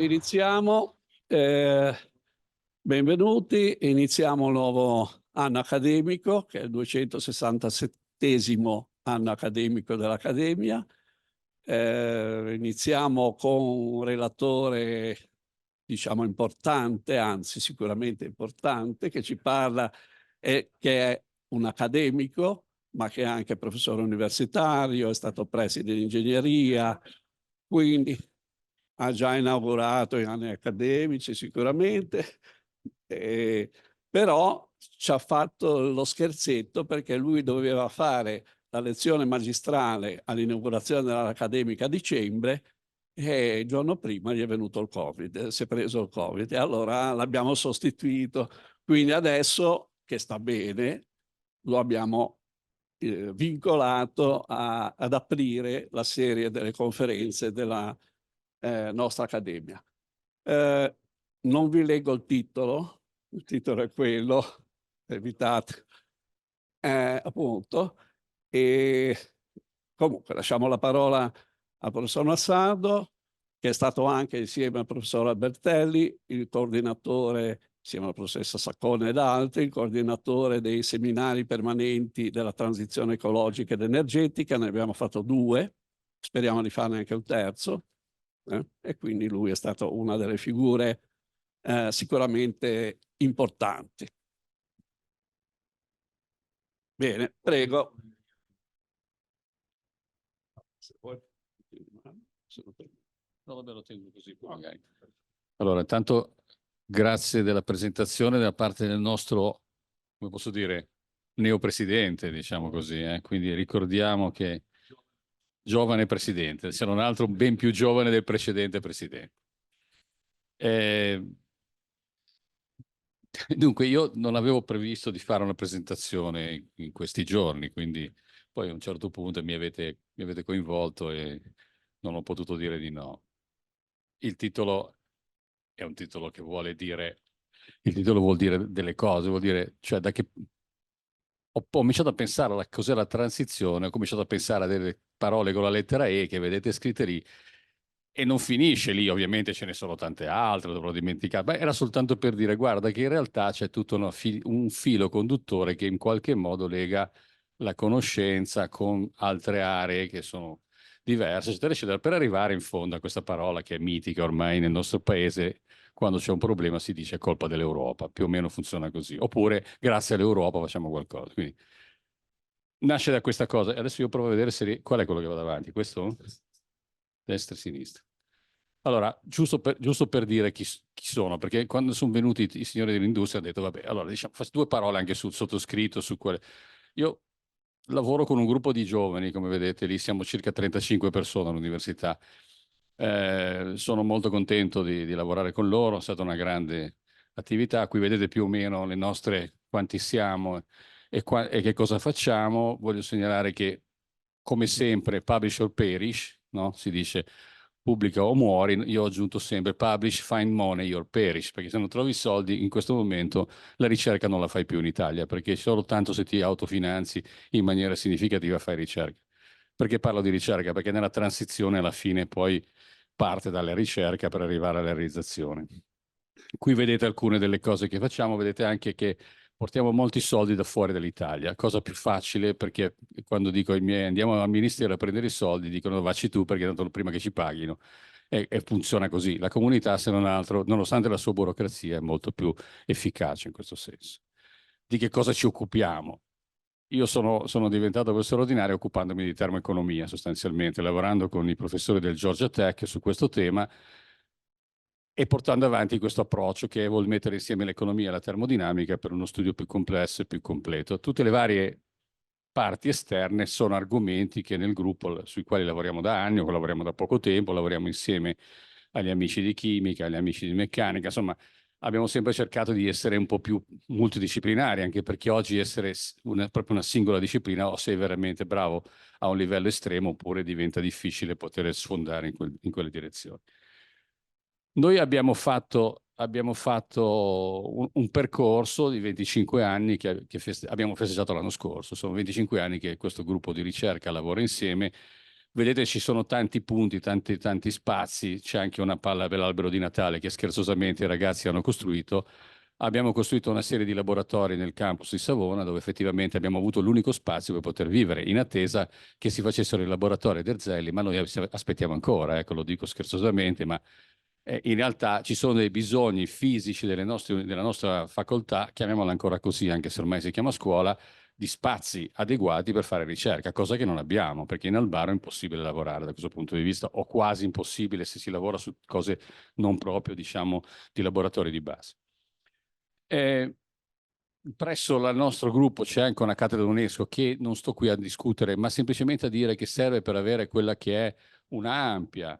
Iniziamo. Benvenuti. Iniziamo un nuovo anno accademico, che è il 267° anno accademico dell'Accademia. Iniziamo con un relatore, diciamo, importante, anzi sicuramente importante, che ci parla, che è un accademico, ma che è anche professore universitario, è stato preside di ingegneria, quindi ha già inaugurato gli anni accademici sicuramente, però ci ha fatto lo scherzetto perché lui doveva fare la lezione magistrale all'inaugurazione dell'Accademica a dicembre e il giorno prima gli è venuto il Covid, si è preso il Covid e allora l'abbiamo sostituito. Quindi adesso che sta bene lo abbiamo vincolato ad aprire la serie delle conferenze della nostra accademia. Non vi leggo il titolo è quello, evitate, appunto, e comunque lasciamo la parola al professor Massardo, che è stato anche insieme al professor Albertelli il coordinatore, insieme alla professoressa Saccone ed altri, il coordinatore dei seminari permanenti della transizione ecologica ed energetica. Ne abbiamo fatto 2, speriamo di farne anche un terzo. E quindi lui è stato una delle figure sicuramente importanti. Bene, prego. Allora, intanto grazie della presentazione da parte del nostro, come posso dire, neopresidente, diciamo così. Quindi ricordiamo che giovane presidente, se non altro ben più giovane del precedente presidente. Dunque, io non avevo previsto di fare una presentazione in questi giorni, quindi poi a un certo punto mi avete coinvolto e non ho potuto dire di no. Il titolo è un titolo che vuole dire, il titolo vuol dire delle cose, vuol dire, cioè da che ho cominciato a pensare a cos'è la transizione, ho cominciato a pensare a delle parole con la lettera E che vedete scritte lì e non finisce lì, ovviamente ce ne sono tante altre, dovrò dimenticare. Beh, era soltanto per dire, guarda, che in realtà c'è tutto un filo conduttore che in qualche modo lega la conoscenza con altre aree che sono diverse, eccetera, eccetera, per arrivare in fondo a questa parola che è mitica ormai nel nostro paese. Quando c'è un problema si dice è colpa dell'Europa, più o meno funziona così. Oppure grazie all'Europa facciamo qualcosa. Quindi nasce da questa cosa. Adesso io provo a vedere se... Qual è quello che va davanti? Questo? Destra e sinistra. Allora, giusto per dire chi sono, perché quando sono venuti i signori dell'industria ho detto, vabbè, allora diciamo, faccio 2 parole anche sul sottoscritto, su quelle. Io lavoro con un gruppo di giovani, come vedete, lì siamo circa 35 persone all'università. Sono molto contento di lavorare con loro, è stata una grande attività. Qui vedete più o meno le nostre, quanti siamo e che cosa facciamo. Voglio segnalare che, come sempre, publish or perish, no? Si dice pubblica o muori. Io ho aggiunto sempre publish, find money or perish, perché se non trovi soldi in questo momento la ricerca non la fai più in Italia, perché soltanto se ti autofinanzi in maniera significativa fai ricerca. Perché parlo di ricerca? Perché nella transizione alla fine poi parte dalla ricerca per arrivare alla realizzazione. Qui vedete alcune delle cose che facciamo, vedete anche che portiamo molti soldi da fuori dall'Italia, cosa più facile perché quando dico ai miei andiamo al ministero a prendere i soldi, dicono vacci tu perché tanto prima che ci paghino e funziona così. La comunità, se non altro, nonostante la sua burocrazia, è molto più efficace in questo senso. Di che cosa ci occupiamo? Io sono diventato professore ordinario occupandomi di termoeconomia sostanzialmente, lavorando con i professori del Georgia Tech su questo tema e portando avanti questo approccio che vuol mettere insieme l'economia e la termodinamica per uno studio più complesso e più completo. Tutte le varie parti esterne sono argomenti che nel gruppo sui quali lavoriamo da anni o lavoriamo da poco tempo, lavoriamo insieme agli amici di chimica, agli amici di meccanica, insomma abbiamo sempre cercato di essere un po' più multidisciplinari, anche perché oggi essere proprio una singola disciplina o sei veramente bravo a un livello estremo oppure diventa difficile poter sfondare in quelle direzioni. Noi abbiamo fatto un percorso di 25 anni che abbiamo festeggiato l'anno scorso. Sono 25 anni che questo gruppo di ricerca lavora insieme Vedete, ci sono tanti punti, tanti spazi, c'è anche una palla per l'albero di Natale che scherzosamente i ragazzi hanno costruito. Abbiamo costruito una serie di laboratori nel campus di Savona dove effettivamente abbiamo avuto l'unico spazio per poter vivere in attesa che si facessero i laboratori ad Erzelli, ma noi aspettiamo ancora, ecco, lo dico scherzosamente, ma in realtà ci sono dei bisogni fisici della nostra facoltà, chiamiamola ancora così, anche se ormai si chiama scuola, di spazi adeguati per fare ricerca, cosa che non abbiamo, perché in Albaro è impossibile lavorare da questo punto di vista, o quasi impossibile se si lavora su cose non proprio, diciamo, di laboratori di base. Presso il nostro gruppo c'è anche una cattedra UNESCO che non sto qui a discutere, ma semplicemente a dire che serve per avere quella che è un'ampia,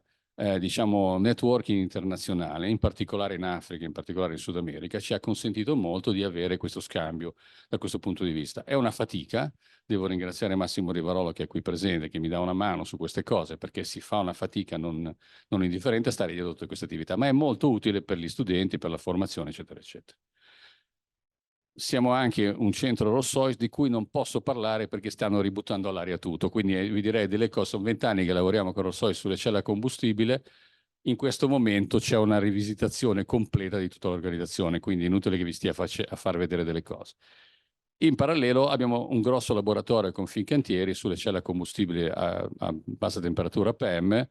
diciamo, networking internazionale, in particolare in Africa, in particolare in Sud America, ci ha consentito molto di avere questo scambio da questo punto di vista. È una fatica, devo ringraziare Massimo Rivarolo che è qui presente, che mi dà una mano su queste cose, perché si fa una fatica non indifferente a stare dietro a tutte queste attività, ma è molto utile per gli studenti, per la formazione, eccetera, eccetera. Siamo anche un centro Rolls-Royce di cui non posso parlare perché stanno ributtando all'aria tutto, quindi vi direi delle cose, sono 20 anni che lavoriamo con Rolls-Royce sulle celle a combustibile, in questo momento c'è una rivisitazione completa di tutta l'organizzazione, quindi è inutile che vi stia a far vedere delle cose. In parallelo abbiamo un grosso laboratorio con Fincantieri sulle celle a combustibile a bassa temperatura PM,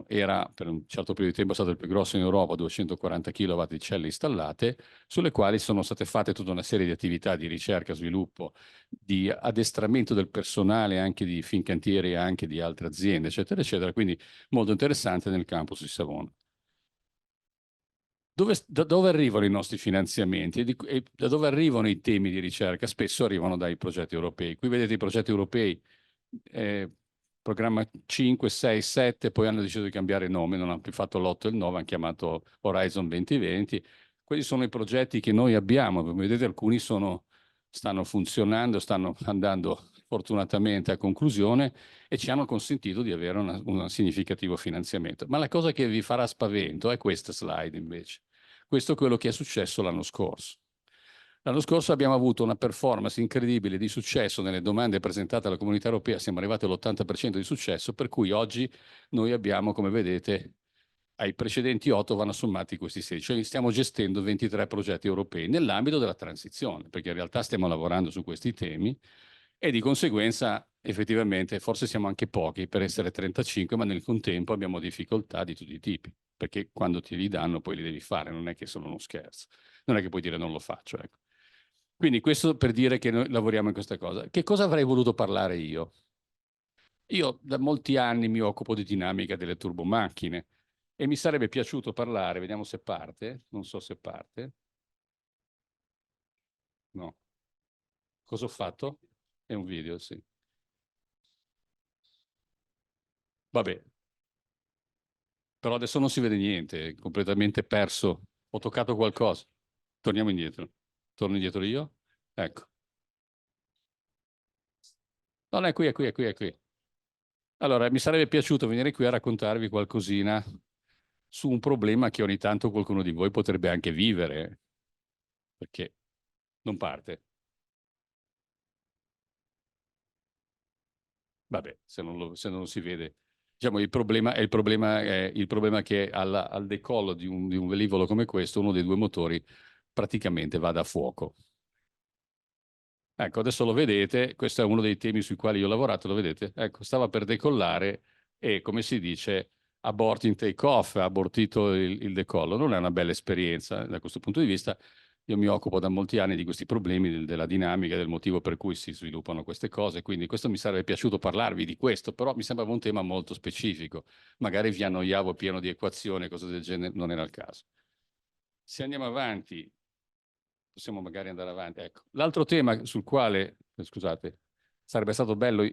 era per un certo periodo di tempo stato il più grosso in Europa, 240 kW di celle installate, sulle quali sono state fatte tutta una serie di attività di ricerca, sviluppo, di addestramento del personale anche di Fincantieri e anche di altre aziende, eccetera, eccetera. Quindi molto interessante nel campus di Savona. Da dove arrivano i nostri finanziamenti e da dove arrivano i temi di ricerca? Spesso arrivano dai progetti europei. Qui vedete i progetti europei, programma 5, 6, 7, poi hanno deciso di cambiare nome, non hanno più fatto l'8 e il 9, hanno chiamato Horizon 2020. Questi sono i progetti che noi abbiamo, come vedete alcuni stanno funzionando, stanno andando fortunatamente a conclusione e ci hanno consentito di avere un significativo finanziamento. Ma la cosa che vi farà spavento è questa slide invece. Questo è quello che è successo l'anno scorso. L'anno scorso abbiamo avuto una performance incredibile di successo nelle domande presentate alla comunità europea, siamo arrivati all'80% di successo, per cui oggi noi abbiamo, come vedete, ai precedenti 8 vanno sommati questi 16, cioè stiamo gestendo 23 progetti europei nell'ambito della transizione, perché in realtà stiamo lavorando su questi temi e di conseguenza effettivamente forse siamo anche pochi per essere 35, ma nel contempo abbiamo difficoltà di tutti i tipi, perché quando ti li danno poi li devi fare, non è che sono uno scherzo, non è che puoi dire non lo faccio, ecco. Quindi questo per dire che noi lavoriamo in questa cosa. Che cosa avrei voluto parlare io? Io da molti anni mi occupo di dinamica delle turbomacchine e mi sarebbe piaciuto parlare, vediamo se parte, non so se parte. No. Cosa ho fatto? È un video, sì. Vabbè, però adesso non si vede niente, è completamente perso. Ho toccato qualcosa. Torniamo indietro. Torno indietro io? Ecco. Non è qui, è qui, è qui, è qui. Allora, mi sarebbe piaciuto venire qui a raccontarvi qualcosina su un problema che ogni tanto qualcuno di voi potrebbe anche vivere, perché non parte. Vabbè, se non lo si vede. Diciamo, il problema che al decollo di un velivolo come questo, uno dei due motori praticamente va da fuoco. Ecco, adesso lo vedete, questo è uno dei temi sui quali io ho lavorato, lo vedete? Ecco, stava per decollare e, come si dice, aborting take-off, ha abortito il decollo. Non è una bella esperienza da questo punto di vista. Io mi occupo da molti anni di questi problemi, della dinamica, del motivo per cui si sviluppano queste cose, quindi questo mi sarebbe piaciuto parlarvi di questo, però mi sembrava un tema molto specifico. Magari vi annoiavo pieno di equazioni, cose del genere, non era il caso. Se andiamo avanti, possiamo magari andare avanti. Ecco. L'altro tema sul quale, scusate, sarebbe stato bello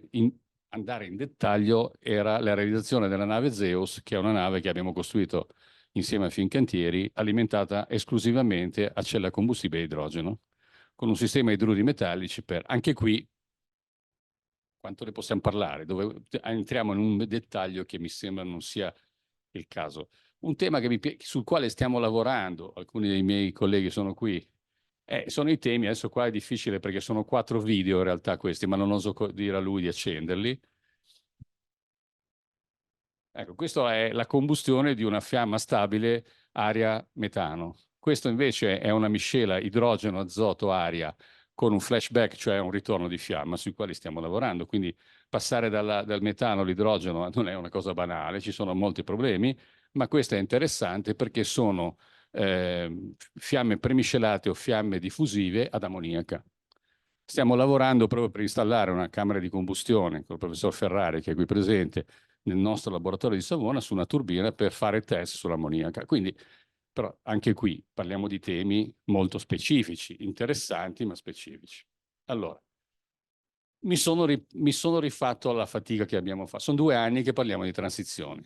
andare in dettaglio era la realizzazione della nave Zeus, che è una nave che abbiamo costruito insieme a Fincantieri, alimentata esclusivamente a cella a combustibile e idrogeno, con un sistema di idruri metallici per, anche qui, quanto ne possiamo parlare? Dove entriamo in un dettaglio che mi sembra non sia il caso. Un tema sul quale stiamo lavorando, alcuni dei miei colleghi sono qui, sono i temi, adesso qua è difficile perché sono 4 video in realtà questi, ma non oso dire a lui di accenderli. Ecco, questa è la combustione di una fiamma stabile aria-metano. Questo invece è una miscela idrogeno, azoto, aria con un flashback, cioè un ritorno di fiamma sui quali stiamo lavorando. Quindi passare dal metano all'idrogeno non è una cosa banale, ci sono molti problemi, ma questo è interessante perché sono fiamme premiscelate o fiamme diffusive ad ammoniaca. Stiamo lavorando proprio per installare una camera di combustione con il professor Ferrari, che è qui presente, nel nostro laboratorio di Savona, su una turbina per fare test sull'ammoniaca. Quindi, però, anche qui parliamo di temi molto specifici, interessanti ma specifici. Allora, mi sono rifatto alla fatica che abbiamo fatto. Sono 2 anni che parliamo di transizione.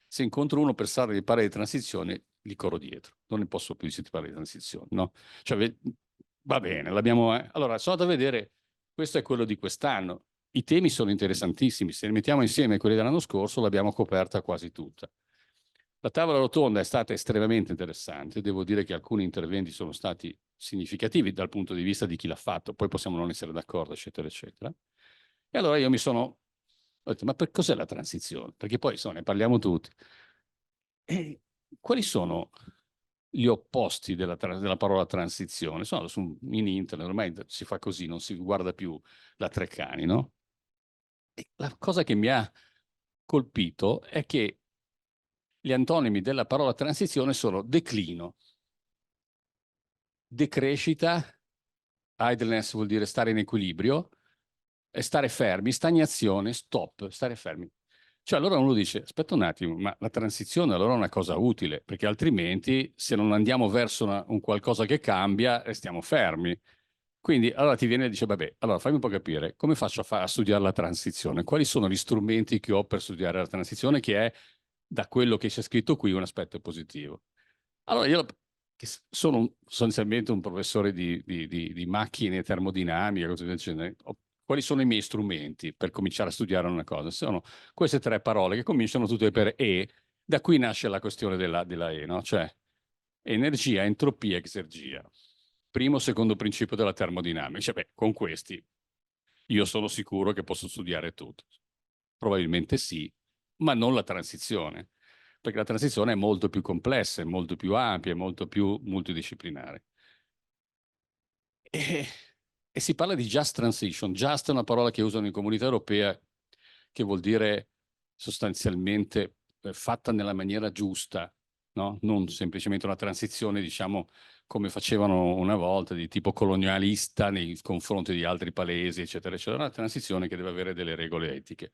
Se incontro uno per strada di parlare di transizione, gli corro dietro. Non ne posso più se ti parli di transizione, no? Cioè, va bene, l'abbiamo... Allora, sono andato a vedere, questo è quello di quest'anno. I temi sono interessantissimi. Se li mettiamo insieme a quelli dell'anno scorso, l'abbiamo coperta quasi tutta. La tavola rotonda è stata estremamente interessante. Devo dire che alcuni interventi sono stati significativi dal punto di vista di chi l'ha fatto. Poi possiamo non essere d'accordo, eccetera, eccetera. E allora io ho detto, ma per cos'è la transizione? Perché poi insomma, ne parliamo tutti. E quali sono gli opposti della parola transizione? In internet, ormai si fa così, non si guarda più la Treccani, no? E la cosa che mi ha colpito è che gli antonimi della parola transizione sono declino, decrescita, idleness vuol dire stare in equilibrio, e stare fermi, stagnazione, stop, stare fermi. Cioè allora uno dice, aspetta un attimo, ma la transizione allora è una cosa utile, perché altrimenti se non andiamo verso un qualcosa che cambia, restiamo fermi. Quindi allora ti viene e dice, vabbè, allora fammi un po' capire, come faccio a studiare la transizione? Quali sono gli strumenti che ho per studiare la transizione, che è, da quello che c'è scritto qui, un aspetto positivo? Allora io che sono sostanzialmente un professore di macchine termodinamiche, cose del genere, quali sono i miei strumenti per cominciare a studiare una cosa? Sono queste 3 parole che cominciano tutte per E, da qui nasce la questione della E, no? Cioè energia, entropia, exergia. Primo, secondo principio della termodinamica. Cioè, beh, con questi io sono sicuro che posso studiare tutto. Probabilmente sì, ma non la transizione, perché la transizione è molto più complessa, è molto più ampia, è molto più multidisciplinare. E, e si parla di just transition. Just è una parola che usano in Comunità Europea, che vuol dire sostanzialmente fatta nella maniera giusta, no? Non semplicemente una transizione, diciamo, come facevano una volta, di tipo colonialista nei confronti di altri paesi, eccetera, eccetera. Una transizione che deve avere delle regole etiche.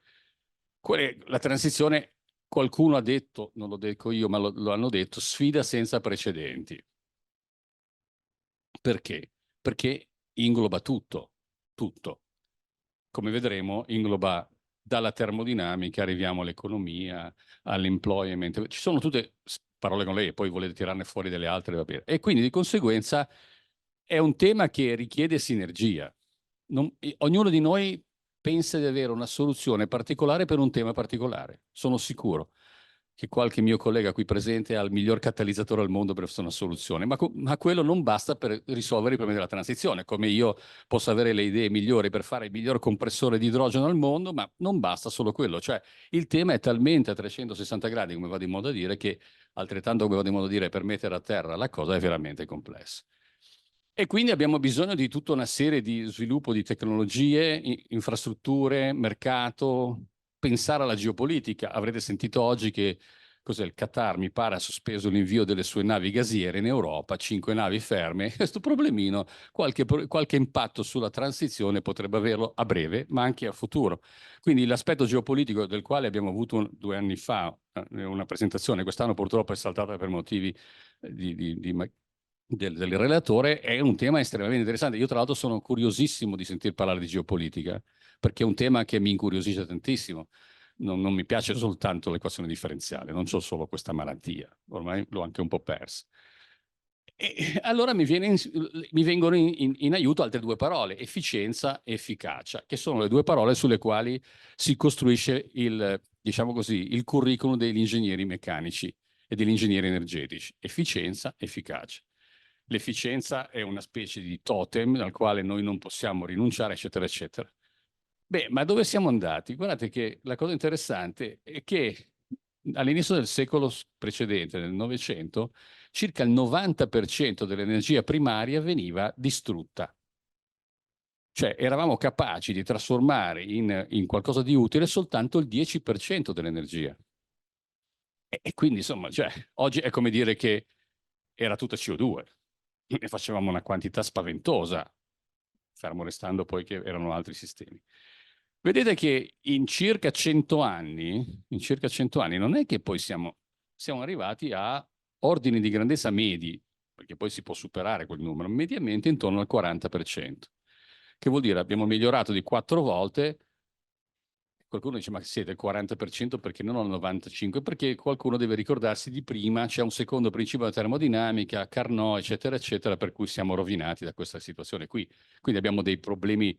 La transizione, qualcuno ha detto, non lo dico io, ma lo hanno detto, sfida senza precedenti. Perché? Perché ingloba tutto, tutto. Come vedremo, ingloba dalla termodinamica, arriviamo all'economia, all'employment. Ci sono tutte parole con lei e poi volete tirarne fuori delle altre, va bene. E quindi di conseguenza è un tema che richiede sinergia. Ognuno di noi pensa di avere una soluzione particolare per un tema particolare. Sono sicuro che qualche mio collega qui presente ha il miglior catalizzatore al mondo per questa una soluzione, ma quello non basta per risolvere i problemi della transizione, come io posso avere le idee migliori per fare il miglior compressore di idrogeno al mondo, ma non basta solo quello. Cioè, il tema è talmente a 360 gradi, come va di modo a dire, che altrettanto come va di modo a dire, per mettere a terra la cosa è veramente complessa. E quindi abbiamo bisogno di tutta una serie di sviluppo di tecnologie, infrastrutture, mercato, pensare alla geopolitica. Avrete sentito oggi che il Qatar mi pare ha sospeso l'invio delle sue navi gasiere in Europa, 5 navi ferme. Questo problemino, qualche impatto sulla transizione potrebbe averlo a breve, ma anche a futuro. Quindi l'aspetto geopolitico del quale abbiamo avuto 2 anni fa una presentazione, quest'anno purtroppo è saltata per motivi del relatore, è un tema estremamente interessante. Io tra l'altro sono curiosissimo di sentir parlare di geopolitica, perché è un tema che mi incuriosisce tantissimo. Non mi piace soltanto l'equazione differenziale, non ho solo questa malattia, ormai l'ho anche un po' persa. E allora mi vengono in aiuto altre 2 parole, efficienza e efficacia, che sono le 2 parole sulle quali si costruisce diciamo così, il curriculum degli ingegneri meccanici e degli ingegneri energetici. Efficienza, efficacia. L'efficienza è una specie di totem al quale noi non possiamo rinunciare, eccetera, eccetera. Beh, ma dove siamo andati? Guardate che la cosa interessante è che all'inizio del secolo precedente, nel Novecento, circa il 90% dell'energia primaria veniva distrutta. Cioè eravamo capaci di trasformare in qualcosa di utile soltanto il 10% dell'energia. E quindi, insomma, cioè, oggi è come dire che era tutta CO2. Ne facevamo una quantità spaventosa, fermo restando poi che erano altri sistemi. Vedete che in circa 100 anni, non è che poi siamo arrivati a ordini di grandezza medi, perché poi si può superare quel numero, mediamente intorno al 40%. Che vuol dire abbiamo migliorato di 4 volte. Qualcuno dice, ma siete il 40% perché non al 95%? Perché qualcuno deve ricordarsi di prima, c'è un secondo principio della termodinamica, Carnot, eccetera, eccetera, per cui siamo rovinati da questa situazione qui. Quindi abbiamo dei problemi,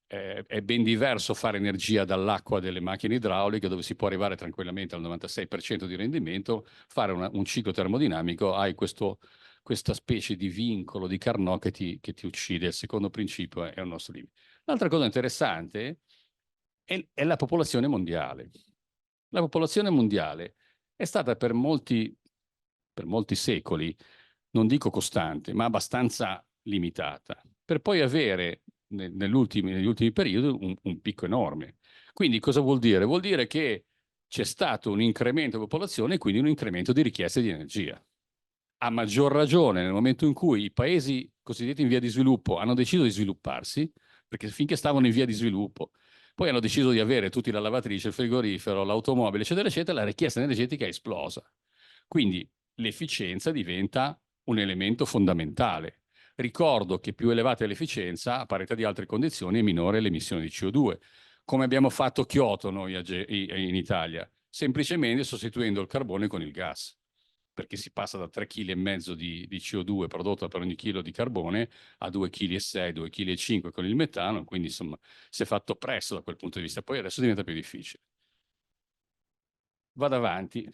è ben diverso fare energia dall'acqua delle macchine idrauliche, dove si può arrivare tranquillamente al 96% di rendimento, fare un ciclo termodinamico, hai questa specie di vincolo di Carnot che ti uccide. Il secondo principio è un nostro limite. L'altra cosa interessante è la popolazione mondiale. La popolazione mondiale è stata per molti secoli, non dico costante, ma abbastanza limitata, per poi avere negli ultimi periodi un picco enorme. Quindi cosa vuol dire? Vuol dire che c'è stato un incremento di popolazione e quindi un incremento di richieste di energia. A maggior ragione nel momento in cui i paesi cosiddetti in via di sviluppo hanno deciso di svilupparsi, perché finché stavano in via di sviluppo, poi hanno deciso di avere tutti la lavatrice, il frigorifero, l'automobile, eccetera, eccetera, la richiesta energetica è esplosa. Quindi l'efficienza diventa un elemento fondamentale. Ricordo che più elevata è l'efficienza, a parità di altre condizioni, è minore l'emissione di CO2. Come abbiamo fatto Kyoto noi in Italia? Semplicemente sostituendo il carbone con il gas, perché si passa da 3,5 kg di CO2 prodotto per ogni chilo di carbone a 2,6 kg, 2,5 kg con il metano, quindi insomma si è fatto presto da quel punto di vista, poi adesso diventa più difficile. Vado avanti.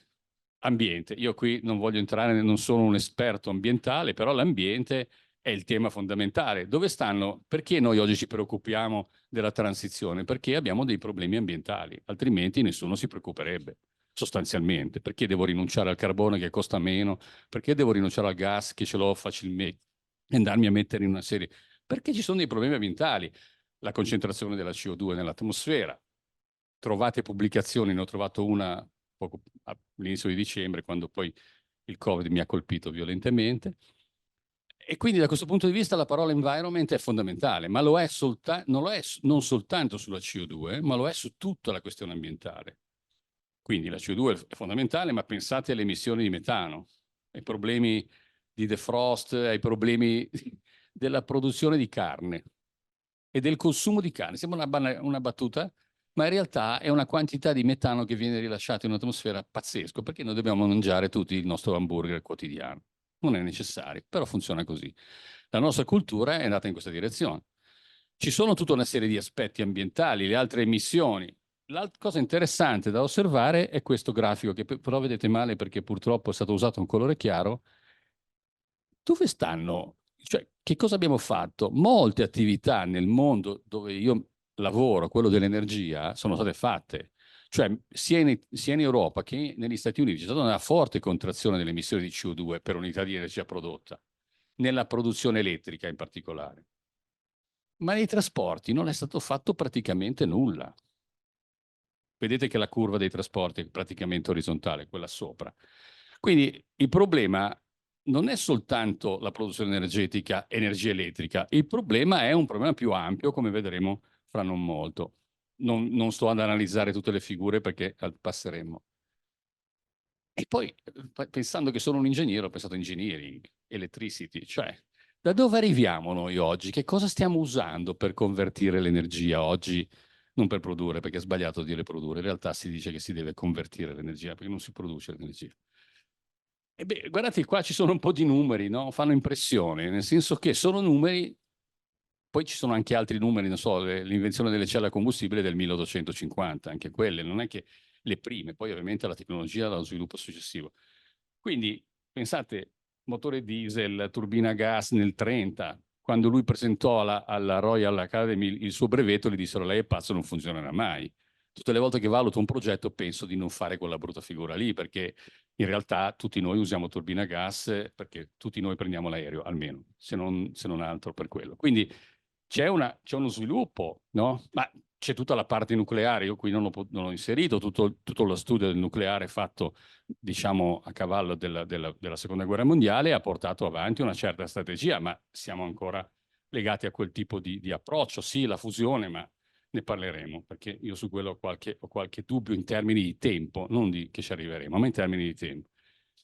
Ambiente. Io qui non voglio entrare, non sono un esperto ambientale, però l'ambiente è il tema fondamentale. Dove stanno? Perché noi oggi ci preoccupiamo della transizione? Perché abbiamo dei problemi ambientali, altrimenti nessuno si preoccuperebbe, sostanzialmente. Perché devo rinunciare al carbone che costa meno? Perché devo rinunciare al gas che ce l'ho facilmente e andarmi a mettere in una serie? Perché ci sono dei problemi ambientali. La concentrazione della CO2 nell'atmosfera. Trovate pubblicazioni, ne ho trovato una poco all'inizio di dicembre, quando poi il Covid mi ha colpito violentemente. E quindi da questo punto di vista la parola environment è fondamentale, ma lo è non soltanto sulla CO2, ma lo è su tutta la questione ambientale. Quindi la CO2 è fondamentale, ma pensate alle emissioni di metano, ai problemi di defrost, ai problemi della produzione di carne e del consumo di carne. Sembra una battuta, ma in realtà è una quantità di metano che viene rilasciata in un'atmosfera pazzesco, perché noi dobbiamo mangiare tutti il nostro hamburger quotidiano. Non è necessario, però funziona così. La nostra cultura è andata in questa direzione. Ci sono tutta una serie di aspetti ambientali, le altre emissioni. L'altra cosa interessante da osservare è questo grafico, che però vedete male perché purtroppo è stato usato un colore chiaro. Dove stanno? Cioè, che cosa abbiamo fatto? Molte attività nel mondo dove io lavoro, quello dell'energia, sono state fatte. Cioè, sia in Europa che negli Stati Uniti c'è stata una forte contrazione delle emissioni di CO2 per unità di energia prodotta, nella produzione elettrica in particolare. Ma nei trasporti non è stato fatto praticamente nulla. Vedete che la curva dei trasporti è praticamente orizzontale, quella sopra. Quindi il problema non è soltanto la produzione energetica, energia elettrica, il problema è un problema più ampio, come vedremo fra non molto. Non sto ad analizzare tutte le figure perché passeremo. E poi, pensando che sono un ingegnere, ho pensato a engineering, electricity, cioè da dove arriviamo noi oggi? Che cosa stiamo usando per convertire l'energia oggi? Non per produrre, perché è sbagliato dire produrre, in realtà si dice che si deve convertire l'energia, perché non si produce l'energia. E beh, guardate qua ci sono un po' di numeri, no? Fanno impressione, nel senso che sono numeri, poi ci sono anche altri numeri, non so, l'invenzione delle celle a combustibile del 1850, anche quelle, non è che le prime, poi ovviamente la tecnologia lo sviluppo successivo. Quindi pensate, motore diesel, turbina a gas nel 30, quando lui presentò alla Royal Academy il suo brevetto, gli dissero lei è pazzo, non funzionerà mai. tutte le volte che valuto un progetto penso di non fare quella brutta figura lì, perché in realtà tutti noi usiamo turbina a gas, perché tutti noi prendiamo l'aereo, almeno, se non altro per quello. Quindi c'è uno sviluppo, no? Ma c'è tutta la parte nucleare, io qui non l'ho inserito, tutto lo studio del nucleare fatto, diciamo, a cavallo della Seconda Guerra Mondiale ha portato avanti una certa strategia, ma siamo ancora legati a quel tipo di approccio. Sì, la fusione, ma ne parleremo, perché io su quello ho qualche dubbio in termini di tempo, non di che ci arriveremo, ma in termini di tempo.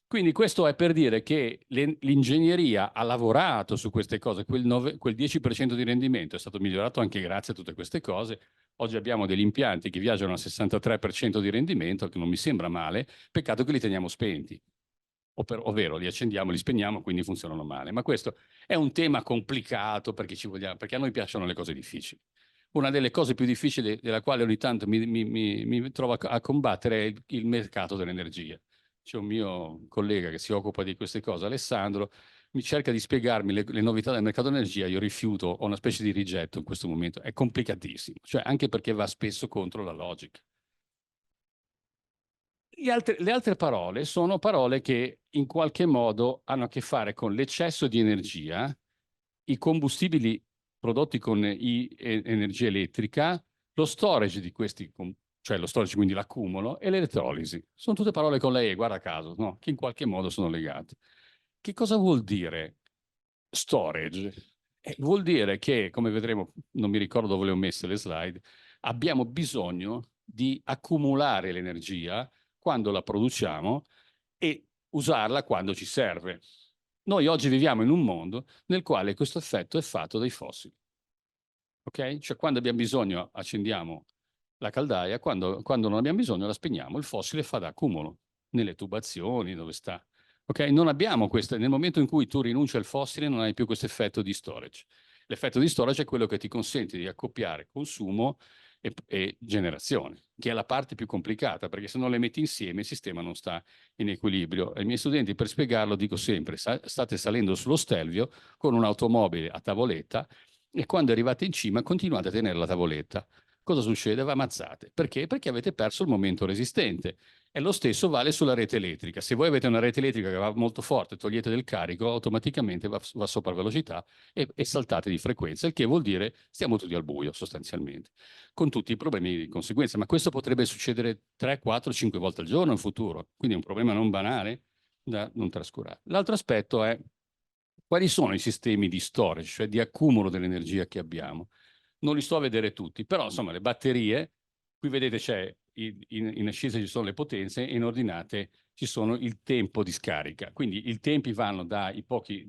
Quindi questo è per dire che l'ingegneria ha lavorato su queste cose, quel 10% di rendimento è stato migliorato anche grazie a tutte queste cose. Oggi abbiamo degli impianti che viaggiano al 63% di rendimento, che non mi sembra male, peccato che li teniamo spenti. Ovvero li accendiamo, li spegniamo, quindi funzionano male. Ma questo è un tema complicato perché a noi piacciono le cose difficili. Una delle cose più difficili della quale ogni tanto mi trovo a combattere è il mercato dell'energia. C'è un mio collega che si occupa di queste cose, Alessandro, mi cerca di spiegarmi le novità del mercato dell'energia, io rifiuto, ho una specie di rigetto in questo momento, è complicatissimo, cioè anche perché va spesso contro la logica. Le altre parole sono parole che in qualche modo hanno a che fare con l'eccesso di energia, i combustibili prodotti con energia elettrica, lo storage di questi, cioè lo storage quindi l'accumulo, e l'elettrolisi. Sono tutte parole con la E, guarda caso, no? Che in qualche modo sono legate. Che cosa vuol dire storage? Vuol dire che, come vedremo, non mi ricordo dove le ho messe le slide, abbiamo bisogno di accumulare l'energia quando la produciamo e usarla quando ci serve. Noi oggi viviamo in un mondo nel quale questo effetto è fatto dai fossili. Ok? Cioè quando abbiamo bisogno accendiamo la caldaia, quando non abbiamo bisogno la spegniamo. Il fossile fa da accumulo nelle tubazioni, dove sta. Ok? Non abbiamo questo, nel momento in cui tu rinunci al fossile non hai più questo effetto di storage. L'effetto di storage è quello che ti consente di accoppiare consumo e generazione, che è la parte più complicata, perché se non le metti insieme il sistema non sta in equilibrio. Ai miei studenti, per spiegarlo, dico sempre, state salendo sullo Stelvio con un'automobile a tavoletta e quando arrivate in cima continuate a tenere la tavoletta. Cosa succede? Va ammazzate. Perché? Perché avete perso il momento resistente. E lo stesso vale sulla rete elettrica. Se voi avete una rete elettrica che va molto forte, togliete del carico, automaticamente va sopra velocità e saltate di frequenza, il che vuol dire stiamo tutti al buio sostanzialmente, con tutti i problemi di conseguenza. Ma questo potrebbe succedere 3, 4, 5 volte al giorno in futuro, quindi è un problema non banale da non trascurare. L'altro aspetto è quali sono i sistemi di storage, cioè di accumulo dell'energia che abbiamo. Non li sto a vedere tutti, però insomma le batterie, qui vedete c'è in ascesa ci sono le potenze e in ordinate ci sono il tempo di scarica. Quindi i tempi vanno dai pochi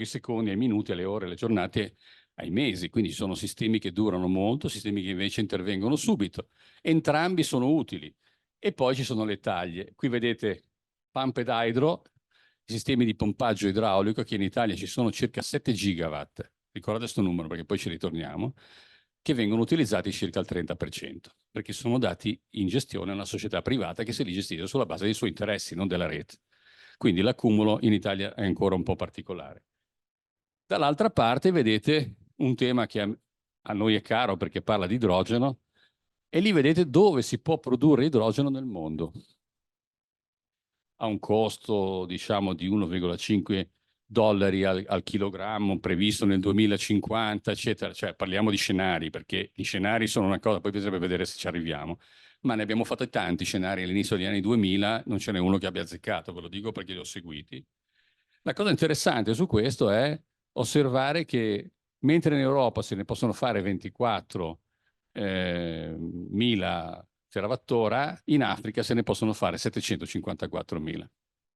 secondi ai minuti, alle ore, alle giornate, ai mesi. Quindi ci sono sistemi che durano molto, sistemi che invece intervengono subito. Entrambi sono utili. E poi ci sono le taglie. Qui vedete pumped hydro, sistemi di pompaggio idraulico, che in Italia ci sono circa 7 gigawatt, ricordate questo numero perché poi ci ritorniamo, che vengono utilizzati circa il 30%, perché sono dati in gestione a una società privata che se li gestisce sulla base dei suoi interessi, non della rete. Quindi l'accumulo in Italia è ancora un po' particolare. Dall'altra parte vedete un tema che a noi è caro perché parla di idrogeno, e lì vedete dove si può produrre idrogeno nel mondo. A un costo, diciamo, di 1,5 dollari al chilogrammo previsto nel 2050, eccetera. Cioè parliamo di scenari, perché gli scenari sono una cosa, poi bisognerebbe vedere se ci arriviamo, ma ne abbiamo fatti tanti scenari all'inizio degli anni 2000, non ce n'è uno che abbia azzeccato, ve lo dico perché li ho seguiti. La cosa interessante su questo è osservare che mentre in Europa se ne possono fare 24 mila terawattora, in Africa se ne possono fare 754.000.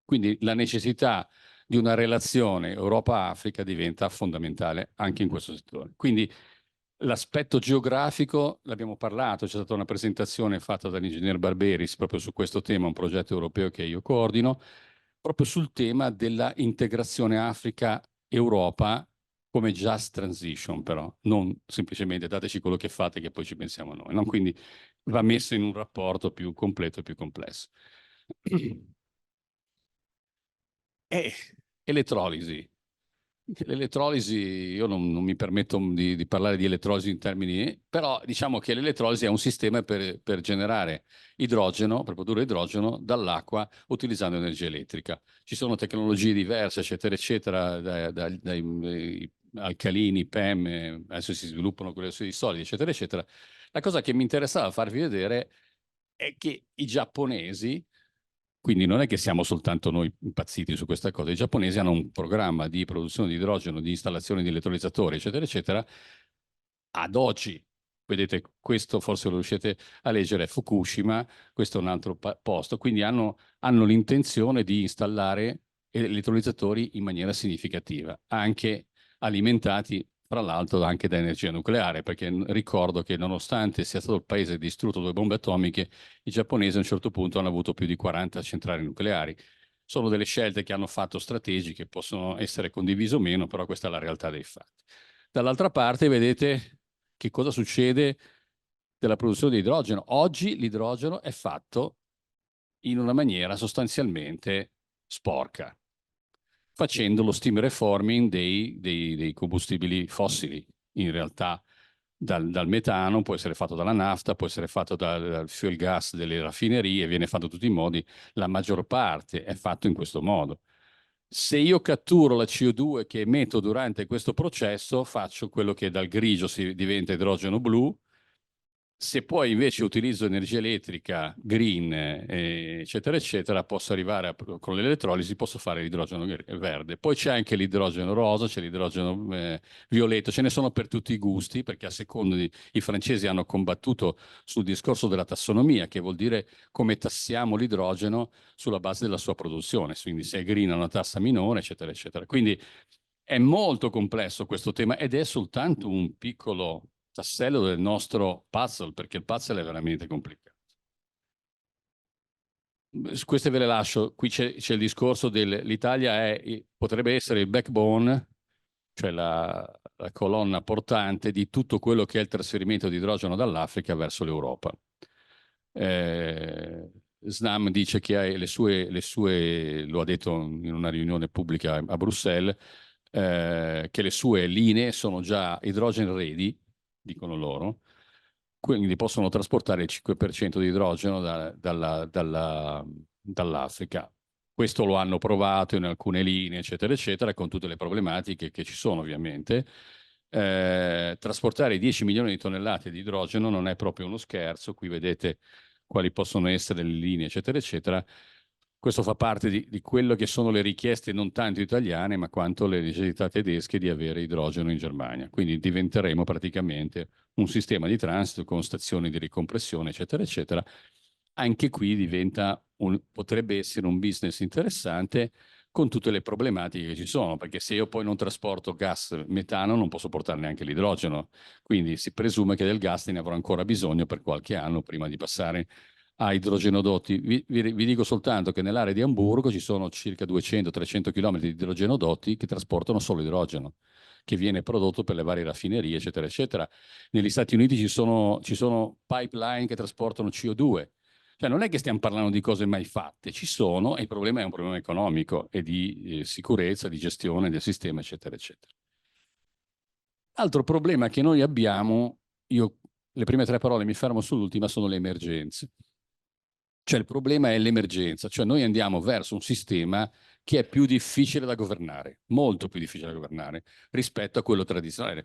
Quindi la necessità di una relazione Europa-Africa diventa fondamentale anche in questo settore. Quindi l'aspetto geografico, l'abbiamo parlato, c'è stata una presentazione fatta dall'ingegner Barberis proprio su questo tema, un progetto europeo che io coordino, proprio sul tema della integrazione Africa-Europa come just transition, però, non semplicemente dateci quello che fate che poi ci pensiamo noi, no? Quindi va messo in un rapporto più completo e più complesso. E elettrolisi. L'elettrolisi, io non mi permetto di parlare di elettrolisi in termini, però diciamo che l'elettrolisi è un sistema per generare idrogeno, per produrre idrogeno dall'acqua utilizzando energia elettrica. Ci sono tecnologie diverse, eccetera, eccetera, dai alcalini, PEM, adesso si sviluppano quelle sui solidi, eccetera, eccetera. La cosa che mi interessava farvi vedere è che i giapponesi, quindi non è che siamo soltanto noi impazziti su questa cosa, i giapponesi hanno un programma di produzione di idrogeno, di installazione di elettrolizzatori, eccetera, eccetera. Ad oggi, vedete, questo forse lo riuscite a leggere, è Fukushima, questo è un altro posto, quindi hanno l'intenzione di installare elettrolizzatori in maniera significativa, anche alimentati tra l'altro anche da energia nucleare, perché ricordo che nonostante sia stato il paese distrutto da 2 bombe atomiche, i giapponesi a un certo punto hanno avuto più di 40 centrali nucleari. Sono delle scelte che hanno fatto strategiche, possono essere condivise o meno, però questa è la realtà dei fatti. Dall'altra parte vedete che cosa succede della produzione di idrogeno. Oggi l'idrogeno è fatto in una maniera sostanzialmente sporca, facendo lo steam reforming dei combustibili fossili. In realtà dal metano, può essere fatto dalla nafta, può essere fatto dal fuel gas delle raffinerie, viene fatto in tutti i modi, la maggior parte è fatto in questo modo. Se io catturo la CO2 che emetto durante questo processo, faccio quello che dal grigio si diventa idrogeno blu. Se poi invece utilizzo energia elettrica green, eccetera, eccetera, posso arrivare con l'elettrolisi, posso fare l'idrogeno verde. Poi c'è anche l'idrogeno rosa, c'è l'idrogeno violetto, ce ne sono per tutti i gusti, perché a seconda i francesi hanno combattuto sul discorso della tassonomia, che vuol dire come tassiamo l'idrogeno sulla base della sua produzione. Quindi se è green ha una tassa minore, eccetera, eccetera. Quindi è molto complesso questo tema ed è soltanto un piccolo tassello del nostro puzzle, perché il puzzle è veramente complicato. Queste ve le lascio, qui c'è il discorso l'Italia potrebbe essere il backbone, cioè la colonna portante di tutto quello che è il trasferimento di idrogeno dall'Africa verso l'Europa. Snam dice che ha lo ha detto in una riunione pubblica a Bruxelles, che le sue linee sono già hydrogen ready, dicono loro, quindi possono trasportare il 5% di idrogeno dall'Africa. Questo lo hanno provato in alcune linee, eccetera, eccetera, con tutte le problematiche che ci sono ovviamente. Trasportare 10 milioni di tonnellate di idrogeno non è proprio uno scherzo, qui vedete quali possono essere le linee, eccetera, eccetera. Questo fa parte di quello che sono le richieste non tanto italiane, ma quanto le necessità tedesche di avere idrogeno in Germania. Quindi diventeremo praticamente un sistema di transito con stazioni di ricompressione, eccetera, eccetera. Anche qui potrebbe essere un business interessante con tutte le problematiche che ci sono, perché se io poi non trasporto gas metano non posso portare neanche l'idrogeno, quindi si presume che del gas ne avrò ancora bisogno per qualche anno prima di passare a idrogenodotti. Vi dico soltanto che nell'area di Amburgo ci sono circa 200-300 km di idrogenodotti che trasportano solo idrogeno, che viene prodotto per le varie raffinerie, eccetera, eccetera. Negli Stati Uniti ci sono pipeline che trasportano CO2. Cioè non è che stiamo parlando di cose mai fatte, ci sono e il problema è un problema economico e di sicurezza, di gestione del sistema, eccetera, eccetera. Altro problema che noi abbiamo, le prime 3 parole mi fermo sull'ultima, sono le emergenze. Cioè il problema è l'emergenza, cioè noi andiamo verso un sistema che è più difficile da governare, molto più difficile da governare rispetto a quello tradizionale.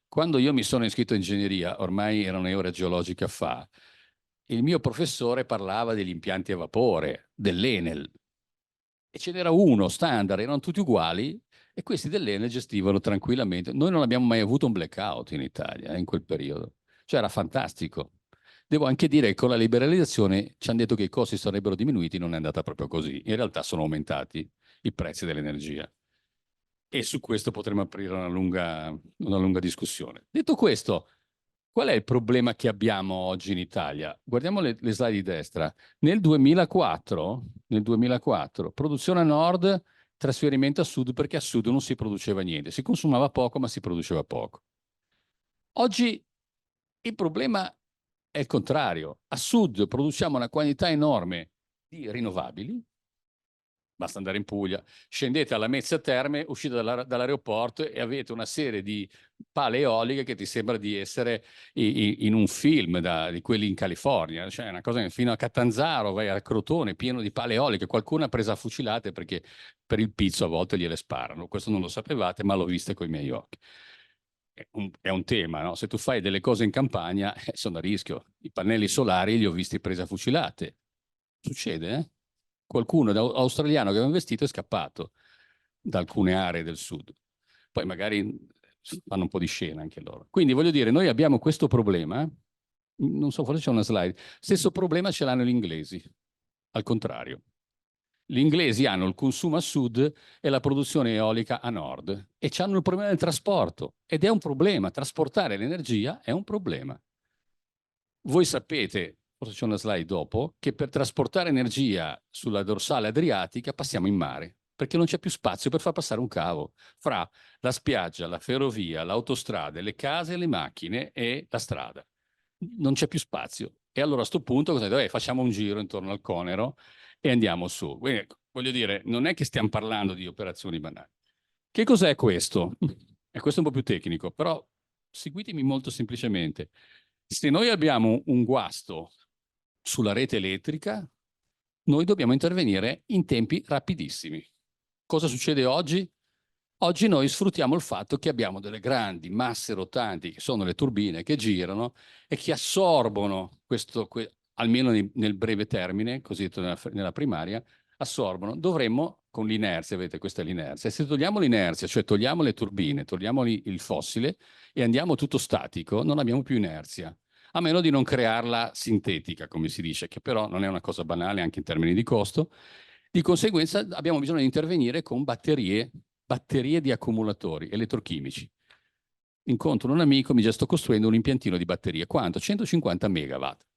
Quando io mi sono iscritto in ingegneria, ormai era un'ora geologica fa, il mio professore parlava degli impianti a vapore, dell'Enel, e ce n'era uno standard, erano tutti uguali, e questi dell'Enel gestivano tranquillamente. Noi non abbiamo mai avuto un blackout in Italia in quel periodo, cioè era fantastico. Devo anche dire che con la liberalizzazione ci hanno detto che i costi sarebbero diminuiti, non è andata proprio così. In realtà sono aumentati i prezzi dell'energia. E su questo potremo aprire una lunga discussione. Detto questo, qual è il problema che abbiamo oggi in Italia? Guardiamo le slide di destra. Nel 2004, produzione a nord, trasferimento a sud, perché a sud non si produceva niente. Si consumava poco, ma si produceva poco. Oggi il problema è il contrario. A sud produciamo una quantità enorme di rinnovabili, basta andare in Puglia, scendete alla Mezzia Terme, uscite dall'aeroporto e avete una serie di pale eoliche che ti sembra di essere in un film di quelli in California, cioè una cosa che fino a Catanzaro vai al Crotone pieno di pale eoliche, qualcuno ha preso a fucilate perché per il pizzo a volte gliele sparano, questo non lo sapevate ma l'ho visto con i miei occhi. È un tema, no? Se tu fai delle cose in campagna, sono a rischio. I pannelli solari li ho visti presi a fucilate. Succede, eh? Qualcuno australiano che aveva investito è scappato da alcune aree del sud. Poi magari fanno un po' di scena anche loro. Quindi voglio dire, noi abbiamo questo problema, non so, forse c'è una slide, stesso problema ce l'hanno gli inglesi, al contrario. Gli inglesi hanno il consumo a sud e la produzione eolica a nord e hanno il problema del trasporto ed è un problema, trasportare l'energia è un problema. Voi sapete, forse c'è una slide dopo, che per trasportare energia sulla dorsale adriatica passiamo in mare, perché non c'è più spazio per far passare un cavo fra la spiaggia, la ferrovia, l'autostrada, le case, le macchine e la strada. Non c'è più spazio. E allora a questo punto cosa dico? Facciamo un giro intorno al Conero e andiamo su. Quindi, voglio dire, non è che stiamo parlando di operazioni banali. Che cos'è questo? E questo è un po' più tecnico, però seguitemi molto semplicemente. Se noi abbiamo un guasto sulla rete elettrica, noi dobbiamo intervenire in tempi rapidissimi. Cosa succede oggi? Oggi noi sfruttiamo il fatto che abbiamo delle grandi masse rotanti, che sono le turbine, che girano e che assorbono questo, almeno nel breve termine, così detto nella primaria, assorbono. Dovremmo, con l'inerzia, vedete, questa è l'inerzia, se togliamo l'inerzia, cioè togliamo le turbine, togliamo il fossile e andiamo tutto statico, non abbiamo più inerzia, a meno di non crearla sintetica, come si dice, che però non è una cosa banale anche in termini di costo. Di conseguenza abbiamo bisogno di intervenire con batterie di accumulatori elettrochimici. Incontro un amico, mi già sto costruendo un impiantino di batterie. Quanto? 150 megawatt.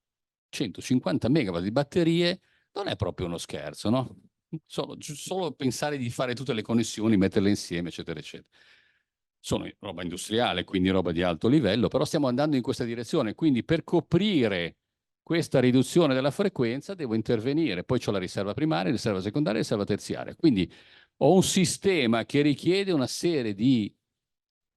150 megawatt di batterie non è proprio uno scherzo, no? Solo pensare di fare tutte le connessioni, metterle insieme, eccetera, eccetera. Sono roba industriale, quindi roba di alto livello, però stiamo andando in questa direzione. Quindi per coprire questa riduzione della frequenza devo intervenire. Poi c'ho la riserva primaria, la riserva secondaria e la riserva terziaria. Quindi ho un sistema che richiede una serie di,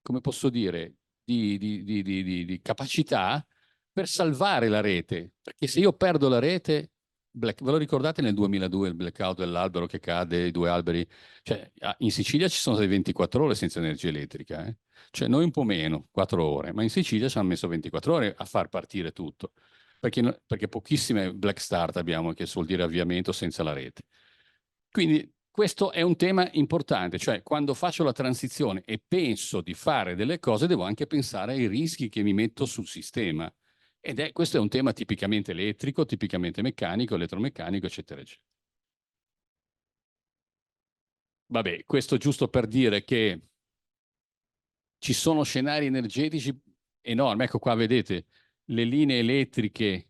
come posso dire, di capacità per salvare la rete. Perché se io perdo la rete, ve lo ricordate nel 2002 il blackout dell'albero che cade, i due alberi? Cioè, in Sicilia ci sono state 24 ore senza energia elettrica. Cioè noi un po' meno, 4 ore, ma in Sicilia ci hanno messo 24 ore a far partire tutto. Perché pochissime black start abbiamo, che vuol dire avviamento senza la rete. Quindi questo è un tema importante, cioè quando faccio la transizione e penso di fare delle cose, devo anche pensare ai rischi che mi metto sul sistema. Questo è un tema tipicamente elettrico, tipicamente meccanico, elettromeccanico, eccetera, eccetera. Vabbè, questo giusto per dire che ci sono scenari energetici enormi. Ecco qua, vedete, le linee elettriche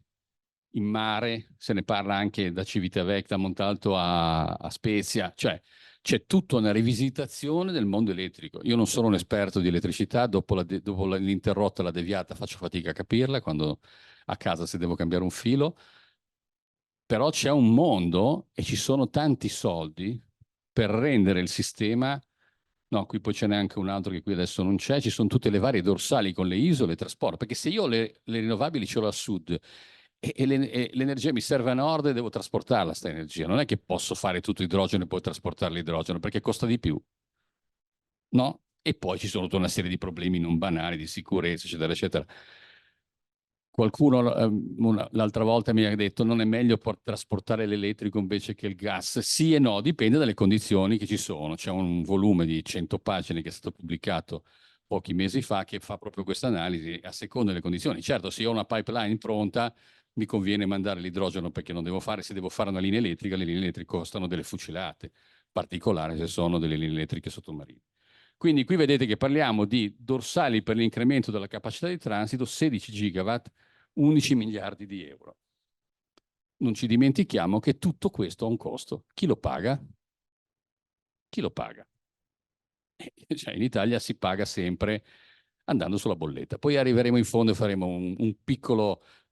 in mare, se ne parla anche da Civitavecchia, da Montalto a Spezia, cioè c'è tutta una rivisitazione del mondo elettrico. Io non sono un esperto di elettricità, dopo l'interrotta, la deviata, faccio fatica a capirla quando a casa se devo cambiare un filo, però c'è un mondo e ci sono tanti soldi per rendere il sistema. No, qui poi ce n'è anche un altro che qui adesso non c'è, ci sono tutte le varie dorsali con le isole, trasporto, perché se io le rinnovabili ce l'ho a sud e l'energia mi serve a nord e devo trasportarla, sta energia, non è che posso fare tutto idrogeno e poi trasportare l'idrogeno, perché costa di più, no? E poi ci sono tutta una serie di problemi non banali, di sicurezza, eccetera, eccetera. Qualcuno l'altra volta mi ha detto non è meglio trasportare l'elettrico invece che il gas? Sì e no, dipende dalle condizioni che ci sono. C'è un volume di 100 pagine che è stato pubblicato pochi mesi fa che fa proprio questa analisi a seconda delle condizioni. Certo, se ho una pipeline pronta mi conviene mandare l'idrogeno perché non devo fare, se devo fare una linea elettrica, le linee elettriche costano delle fucilate, in particolare se sono delle linee elettriche sottomarine. Quindi qui vedete che parliamo di dorsali per l'incremento della capacità di transito, 16 gigawatt, 11 miliardi di euro. Non ci dimentichiamo che tutto questo ha un costo. Chi lo paga? Chi lo paga? Cioè, in Italia si paga sempre andando sulla bolletta. Poi arriveremo in fondo e faremo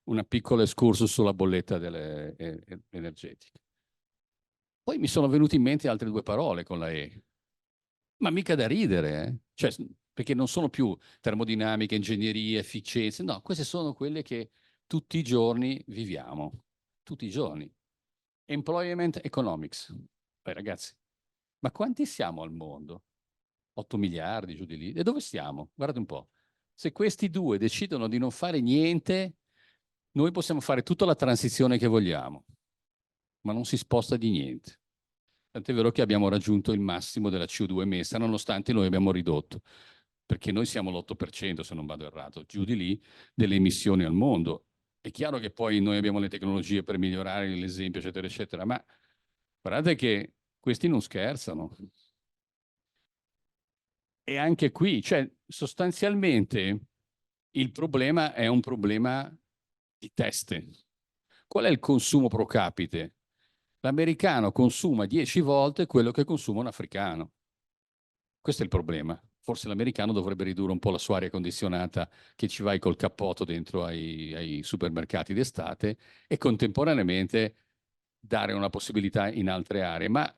una piccola escursus sulla bolletta energetica. Poi mi sono venute in mente altre due parole con la E, ma mica da ridere, eh? Cioè, perché non sono più termodinamica, ingegneria, efficienza, no, queste sono quelle che tutti i giorni viviamo, tutti i giorni. Employment economics. Beh, ragazzi, ma quanti siamo al mondo? 8 miliardi, giù di lì. E dove stiamo? Guardate un po'. Se questi due decidono di non fare niente, noi possiamo fare tutta la transizione che vogliamo, ma non si sposta di niente. Tant'è vero che abbiamo raggiunto il massimo della CO2 emessa, nonostante noi abbiamo ridotto, perché noi siamo l'8%, se non vado errato, giù di lì, delle emissioni al mondo. È chiaro che poi noi abbiamo le tecnologie per migliorare l'esempio, eccetera, eccetera, ma guardate che questi non scherzano. E anche qui, cioè, sostanzialmente il problema è un problema di teste. Qual è il consumo pro capite? L'americano consuma 10 volte quello che consuma un africano. Questo è il problema. Forse l'americano dovrebbe ridurre un po' la sua aria condizionata che ci vai col cappotto dentro ai supermercati d'estate e contemporaneamente dare una possibilità in altre aree. Ma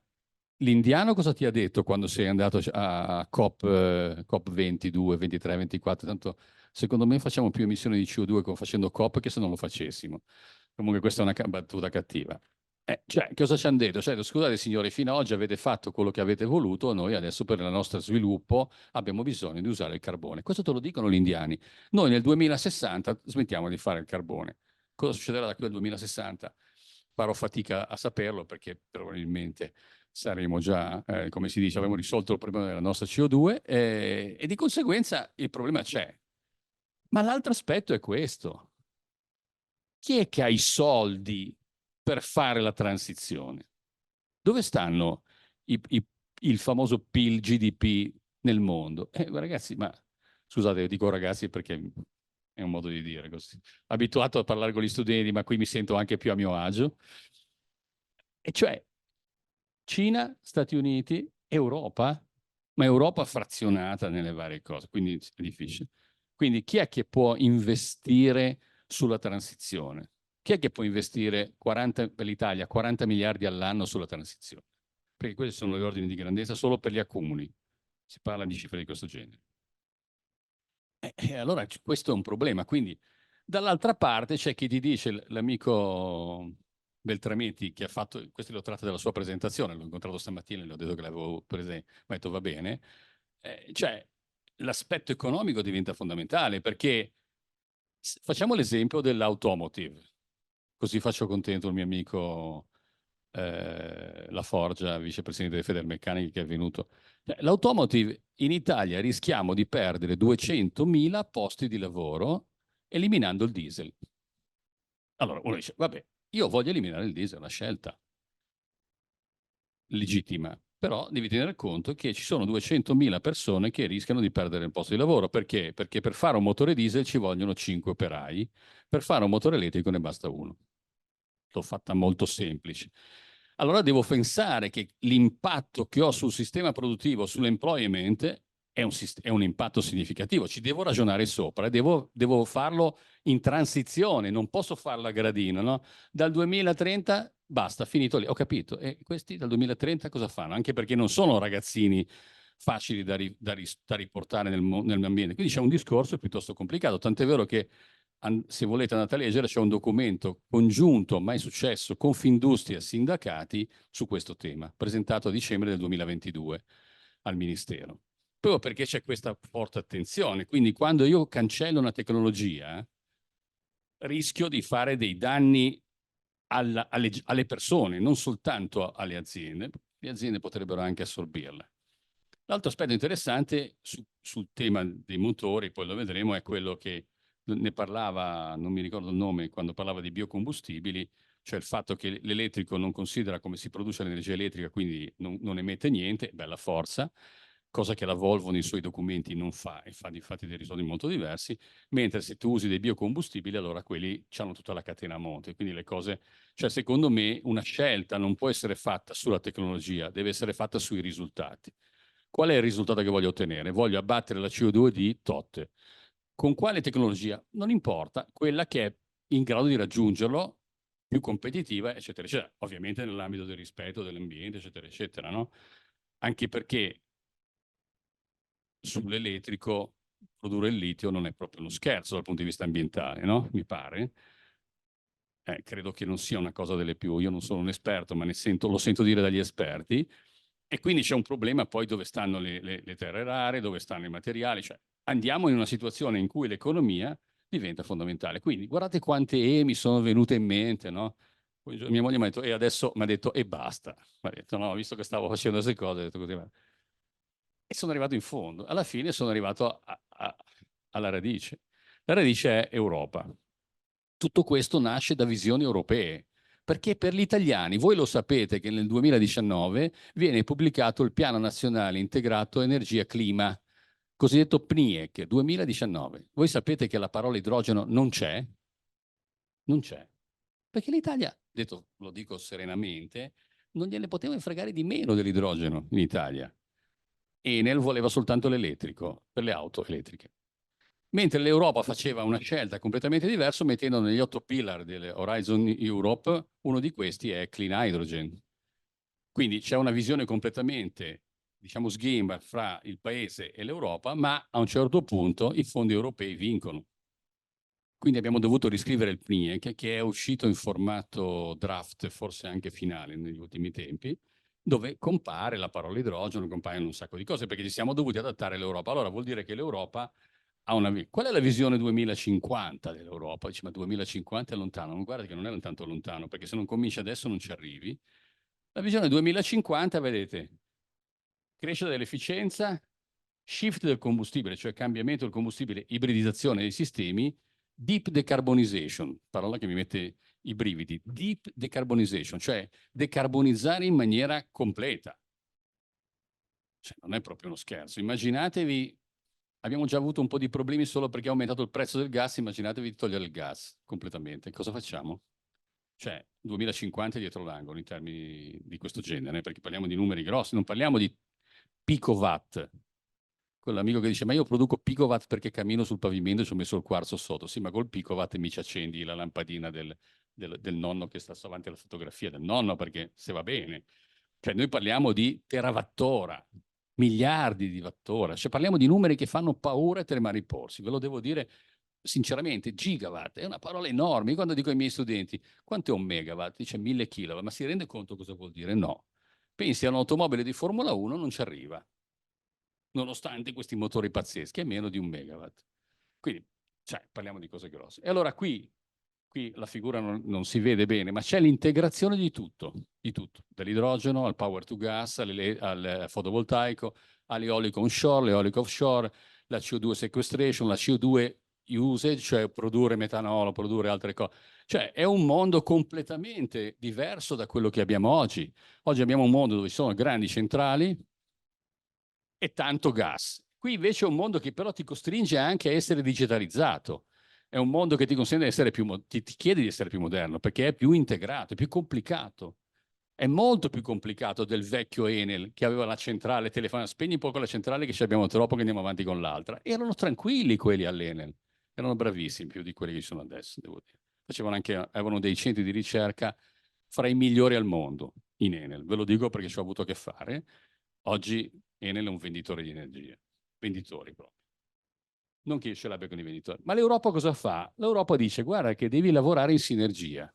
l'indiano cosa ti ha detto quando sei andato a COP 22, 23, 24? Tanto secondo me facciamo più emissioni di CO2 facendo COP che se non lo facessimo. Comunque questa è una battuta cattiva. Cioè, cosa ci hanno detto? Cioè, scusate signori, fino ad oggi avete fatto quello che avete voluto, noi adesso per il nostro sviluppo abbiamo bisogno di usare il carbone. Questo te lo dicono gli indiani. Noi nel 2060 smettiamo di fare il carbone. Cosa succederà da qui al 2060? Farò fatica a saperlo perché probabilmente saremo già, come si dice, avremo risolto il problema della nostra CO2 e di conseguenza il problema c'è. Ma l'altro aspetto è questo. Chi è che ha i soldi per fare la transizione? Dove stanno il famoso PIL GDP nel mondo? Ragazzi, ma scusate, dico ragazzi perché è un modo di dire così. Abituato a parlare con gli studenti, ma qui mi sento anche più a mio agio. E cioè Cina, Stati Uniti, Europa, ma Europa frazionata nelle varie cose, quindi è difficile. Quindi chi è che può investire sulla transizione? Chi è che può investire 40, per l'Italia 40 miliardi all'anno sulla transizione? Perché questi sono gli ordini di grandezza solo per gli accumuli. Si parla di cifre di questo genere. E allora questo è un problema. Quindi dall'altra parte c'è chi ti dice, l'amico Beltrametti, che ha fatto, questo l'ho tratto dalla sua presentazione, l'ho incontrato stamattina, gli ho detto che l'avevo presente, mi ha detto va bene, cioè l'aspetto economico diventa fondamentale perché facciamo l'esempio dell'automotive, così faccio contento il mio amico La Forgia, vicepresidente di Federmeccaniche che è venuto. L'automotive in Italia rischiamo di perdere 200.000 posti di lavoro eliminando il diesel. Allora uno dice, vabbè, io voglio eliminare il diesel, è una scelta legittima, però devi tenere conto che ci sono 200.000 persone che rischiano di perdere il posto di lavoro. Perché? Perché per fare un motore diesel ci vogliono 5 operai, per fare un motore elettrico ne basta uno. L'ho fatta molto semplice. Allora devo pensare che l'impatto che ho sul sistema produttivo, sull'employment, è un impatto significativo. Ci devo ragionare sopra, devo farlo in transizione, non posso farlo a gradino, no? Dal 2030 basta, finito lì, ho capito. E questi dal 2030 cosa fanno? Anche perché non sono ragazzini facili da riportare nell'ambiente. Quindi c'è un discorso piuttosto complicato, tant'è vero che se volete andate a leggere, c'è un documento congiunto, mai successo, Confindustria e sindacati su questo tema, presentato a dicembre del 2022 al Ministero. Proprio perché c'è questa forte attenzione. Quindi quando io cancello una tecnologia, rischio di fare dei danni alle persone, non soltanto alle aziende. Le aziende potrebbero anche assorbirla. L'altro aspetto interessante sul tema dei motori, poi lo vedremo, è quello che ne parlava, non mi ricordo il nome, quando parlava di biocombustibili, cioè il fatto che l'elettrico non considera come si produce l'energia elettrica, quindi non emette niente, bella forza, cosa che la Volvo nei suoi documenti non fa e fa infatti dei risultati molto diversi, mentre se tu usi dei biocombustibili, allora quelli hanno tutta la catena a monte, quindi le cose, cioè secondo me una scelta non può essere fatta sulla tecnologia, deve essere fatta sui risultati. Qual è il risultato che voglio ottenere? Voglio abbattere la CO2 di tot. Con quale tecnologia? Non importa, quella che è in grado di raggiungerlo più competitiva, eccetera, eccetera. Ovviamente nell'ambito del rispetto dell'ambiente, eccetera, eccetera, no? Anche perché sull'elettrico produrre il litio non è proprio uno scherzo dal punto di vista ambientale, no? Mi pare. Credo che non sia una cosa delle più, io non sono un esperto, ma lo sento dire dagli esperti, e quindi c'è un problema poi dove stanno le terre rare, dove stanno i materiali, cioè andiamo in una situazione in cui l'economia diventa fondamentale. Quindi guardate quante mi sono venute in mente, no? Poi mia moglie mi ha detto, e adesso mi ha detto, e basta. Mi ha detto, no, visto che stavo facendo queste cose, ho detto così, e sono arrivato in fondo. Alla fine sono arrivato alla radice. La radice è Europa. Tutto questo nasce da visioni europee, perché per gli italiani, voi lo sapete che nel 2019 viene pubblicato il Piano Nazionale Integrato Energia-Clima, cosiddetto PNIEC 2019. Voi sapete che la parola idrogeno non c'è? Non c'è. Perché l'Italia, detto, lo dico serenamente, non gliene poteva fregare di meno dell'idrogeno in Italia. Enel voleva soltanto l'elettrico per le auto elettriche. Mentre l'Europa faceva una scelta completamente diversa, mettendo negli 8 pillar delle Horizon Europe, uno di questi è Clean Hydrogen. Quindi c'è una visione completamente, diciamo, sghemba fra il paese e l'Europa, ma a un certo punto i fondi europei vincono. Quindi abbiamo dovuto riscrivere il PNIEC, che è uscito in formato draft, forse anche finale negli ultimi tempi, dove compare la parola idrogeno, compaiono un sacco di cose, perché ci siamo dovuti adattare all'Europa. Allora vuol dire che l'Europa ha una... Qual è la visione 2050 dell'Europa? Dice, ma 2050 è lontano. Non guarda che non è tanto lontano, perché se non cominci adesso non ci arrivi. La visione 2050, vedete, crescita dell'efficienza, shift del combustibile, cioè cambiamento del combustibile, ibridizzazione dei sistemi, deep decarbonization, parola che mi mette i brividi, deep decarbonization, cioè decarbonizzare in maniera completa. Cioè, non è proprio uno scherzo. Immaginatevi, abbiamo già avuto un po' di problemi solo perché è aumentato il prezzo del gas, immaginatevi di togliere il gas completamente. Cosa facciamo? Cioè, 2050 è dietro l'angolo in termini di questo genere, perché parliamo di numeri grossi, non parliamo di picowatt. Quell'amico che dice, ma io produco picowatt perché cammino sul pavimento e ci ho messo il quarzo sotto. Sì, ma col picowatt mi ci accendi la lampadina del nonno che sta davanti alla fotografia del nonno, perché se va bene. Cioè, noi parliamo di terawattora, miliardi di wattora, cioè parliamo di numeri che fanno paura e tremare i polsi. Ve lo devo dire sinceramente, gigawatt è una parola enorme. Io quando dico ai miei studenti, quanto è un megawatt? Dice 1000 kilowatt, ma si rende conto cosa vuol dire? No. Pensi a un'automobile di Formula 1, non ci arriva, nonostante questi motori pazzeschi, è meno di un megawatt. Quindi, cioè, parliamo di cose grosse. E allora qui la figura non si vede bene, ma c'è l'integrazione di tutto, dall'idrogeno al power to gas, al fotovoltaico, all'eolico onshore, l'eolico offshore, la CO2 sequestration, la CO2 usage, cioè produrre metanolo, produrre altre cose. Cioè è un mondo completamente diverso da quello che abbiamo oggi. Oggi abbiamo un mondo dove ci sono grandi centrali e tanto gas. Qui invece è un mondo che però ti costringe anche a essere digitalizzato. È un mondo che ti consente di essere ti chiede di essere più moderno perché è più integrato, è più complicato. È molto più complicato del vecchio Enel che aveva la centrale telefonica. Spegni un po' la centrale che ci abbiamo troppo che andiamo avanti con l'altra. Erano tranquilli quelli all'Enel. Erano bravissimi più di quelli che ci sono adesso, devo dire. Avevano dei centri di ricerca fra i migliori al mondo in Enel. Ve lo dico perché ci ho avuto a che fare. Oggi Enel è un venditore di energia. Venditori proprio. Non che io ce l'abbia con i venditori. Ma l'Europa cosa fa? L'Europa dice, guarda che devi lavorare in sinergia.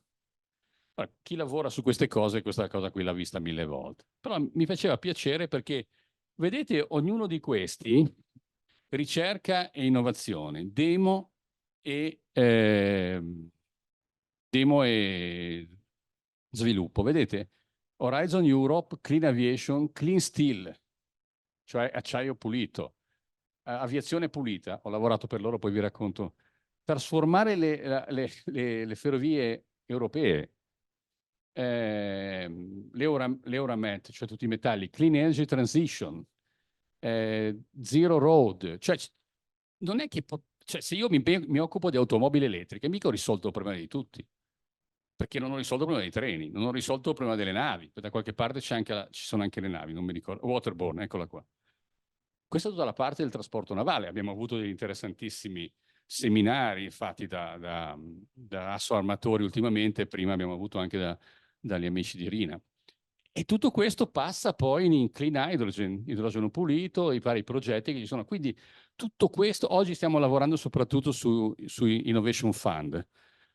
Allora, chi lavora su queste cose, questa cosa qui l'ha vista 1000 volte. Però mi faceva piacere perché, vedete, ognuno di questi, ricerca e innovazione, demo e sviluppo. Vedete, Horizon Europe, Clean Aviation, Clean Steel, cioè acciaio pulito, aviazione pulita, ho lavorato per loro, poi vi racconto, trasformare le ferrovie europee, l'Euramet, cioè tutti i metalli, Clean Energy Transition, Zero Road, cioè non è che cioè, se io mi occupo di automobili elettriche, mica ho risolto il problema di tutti, perché non ho risolto il problema dei treni, non ho risolto il problema delle navi, da qualche parte ci sono anche le navi, non mi ricordo, Waterborne, eccola qua. Questa è tutta la parte del trasporto navale. Abbiamo avuto degli interessantissimi seminari fatti da Asso Armatori ultimamente, prima abbiamo avuto anche dagli amici di Rina. E tutto questo passa poi in clean hydrogen, idrogeno pulito, i vari progetti che ci sono. Quindi tutto questo, oggi stiamo lavorando soprattutto su Innovation Fund,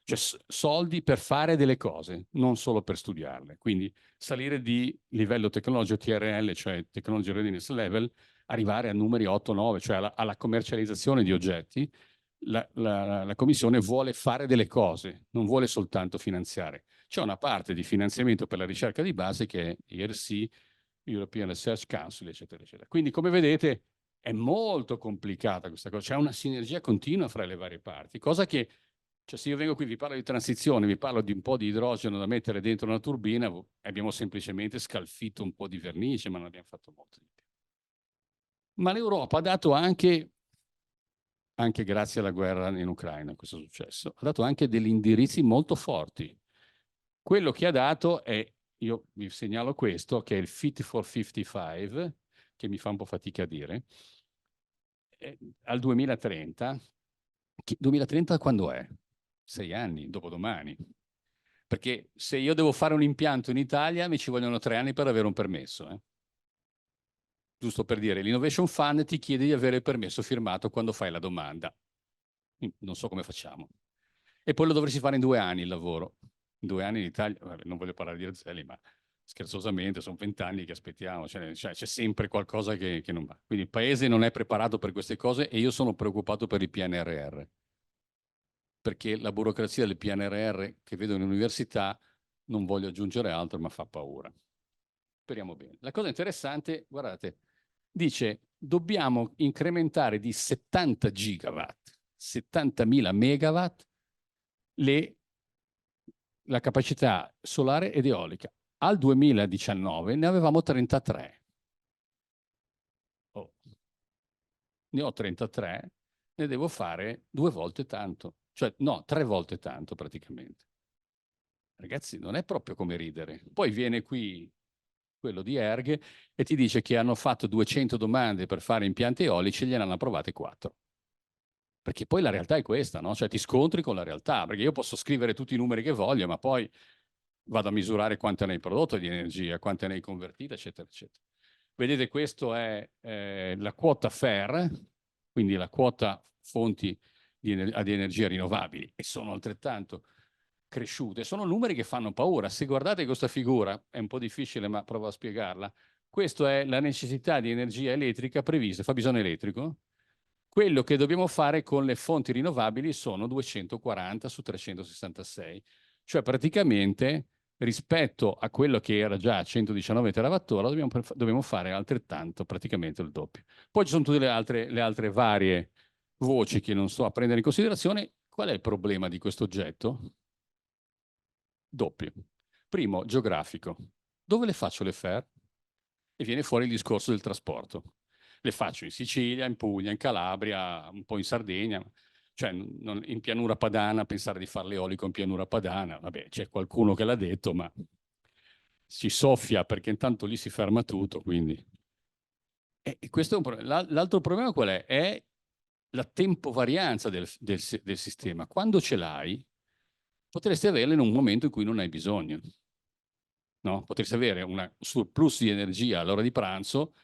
cioè soldi per fare delle cose, non solo per studiarle. Quindi salire di livello tecnologico TRL, cioè Technology Readiness Level, arrivare a numeri 8-9, cioè alla commercializzazione di oggetti. La Commissione vuole fare delle cose, non vuole soltanto finanziare. C'è una parte di finanziamento per la ricerca di base che è ERC, European Research Council, eccetera, eccetera. Quindi, come vedete, è molto complicata questa cosa. C'è una sinergia continua fra le varie parti, cosa che, cioè, se io vengo qui, vi parlo di transizione, vi parlo di un po' di idrogeno da mettere dentro una turbina, abbiamo semplicemente scalfito un po' di vernice, ma non abbiamo fatto molto di più. Ma l'Europa ha dato anche grazie alla guerra in Ucraina, questo è successo, ha dato anche degli indirizzi molto forti. Quello che ha dato è, io vi segnalo questo, che è il Fit for 55, che mi fa un po' fatica a dire, al 2030. 2030 quando è? 6 anni, dopodomani. Perché se io devo fare un impianto in Italia mi ci vogliono 3 anni per avere un permesso. Giusto per dire, l'Innovation Fund ti chiede di avere il permesso firmato quando fai la domanda. Non so come facciamo. E poi lo dovresti fare in 2 anni il lavoro. In 2 anni in Italia, vabbè, non voglio parlare di Azzeli, ma scherzosamente sono 20 anni che aspettiamo, cioè, c'è sempre qualcosa che non va. Quindi il paese non è preparato per queste cose e io sono preoccupato per il PNRR, perché la burocrazia del PNRR che vedo in università, non voglio aggiungere altro, ma fa paura. Speriamo bene. La cosa interessante, guardate, dice dobbiamo incrementare di 70 gigawatt, 70.000 megawatt, la capacità solare ed eolica. Al 2019 ne avevamo 33. Oh. Ne ho 33, ne devo fare 2 volte tanto, cioè no, 3 volte tanto praticamente. Ragazzi, non è proprio come ridere. Poi viene qui quello di Erg e ti dice che hanno fatto 200 domande per fare impianti eolici e gliene hanno approvate 4. Perché poi la realtà è questa, no? Cioè ti scontri con la realtà, perché io posso scrivere tutti i numeri che voglio, ma poi vado a misurare quante ne hai prodotto di energia, quante ne hai convertite, eccetera, eccetera. Vedete, questo è la quota FER, quindi la quota fonti di energia rinnovabili, e sono altrettanto cresciute. Sono numeri che fanno paura. Se guardate questa figura, è un po' difficile, ma provo a spiegarla. Questa è la necessità di energia elettrica prevista, fabbisogno elettrico. Quello che dobbiamo fare con le fonti rinnovabili sono 240 su 366, cioè praticamente rispetto a quello che era già 119 terawattora dobbiamo fare altrettanto, praticamente il doppio. Poi ci sono tutte le altre varie voci che non sto a prendere in considerazione. Qual è il problema di questo oggetto? Doppio. Primo, geografico. Dove le faccio le FER? E viene fuori il discorso del trasporto. Le faccio in Sicilia, in Puglia, in Calabria, un po' in Sardegna, cioè in pianura padana, pensare di fare l'eolico in pianura padana, vabbè, c'è qualcuno che l'ha detto, ma si soffia perché intanto lì si ferma tutto, quindi. E questo è un problema. L'altro problema qual è? È la tempovarianza del sistema. Quando ce l'hai, potresti averla in un momento in cui non hai bisogno. No? Potresti avere un surplus di energia all'ora di pranzo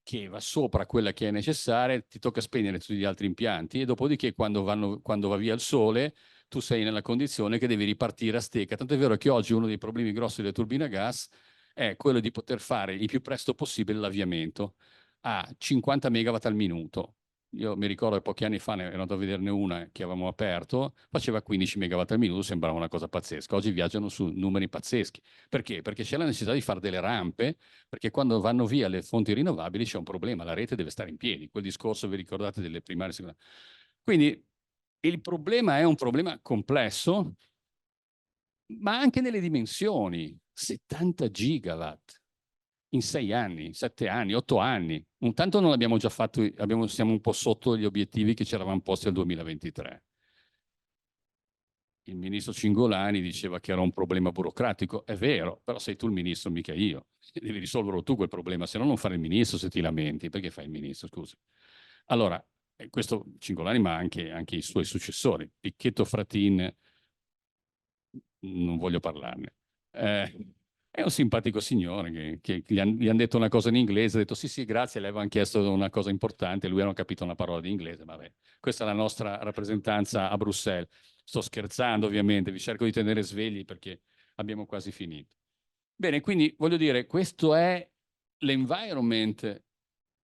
che va sopra quella che è necessaria, ti tocca spegnere tutti gli altri impianti e dopodiché quando va via il sole tu sei nella condizione che devi ripartire a stecca. Tanto è vero che oggi uno dei problemi grossi delle turbine a gas è quello di poter fare il più presto possibile l'avviamento a 50 megawatt al minuto. Io mi ricordo che pochi anni fa ne ero andato a vederne una che avevamo aperto, faceva 15 megawatt al minuto, sembrava una cosa pazzesca. Oggi viaggiano su numeri pazzeschi. Perché? Perché c'è la necessità di fare delle rampe, perché quando vanno via le fonti rinnovabili c'è un problema, la rete deve stare in piedi. Quel discorso, vi ricordate, delle primarie e secondarie. Quindi il problema è un problema complesso, ma anche nelle dimensioni. 70 gigawatt in 6 anni, 7 anni, 8 anni. Intanto non abbiamo già fatto, siamo un po' sotto gli obiettivi che ci eravamo posti al 2023. Il ministro Cingolani diceva che era un problema burocratico. È vero, però sei tu il ministro, mica io. Devi risolverlo tu quel problema, se no non fare il ministro se ti lamenti. Perché fai il ministro, scusa? Allora, e questo Cingolani, ma anche i suoi successori, Picchetto Fratin, non voglio parlarne. È un simpatico signore che gli han detto una cosa in inglese, ha detto sì sì grazie, le avevano chiesto una cosa importante, lui non ha capito una parola di inglese, vabbè, questa è la nostra rappresentanza a Bruxelles. Sto scherzando ovviamente, vi cerco di tenere svegli perché abbiamo quasi finito. Bene, quindi voglio dire, questo è l'environment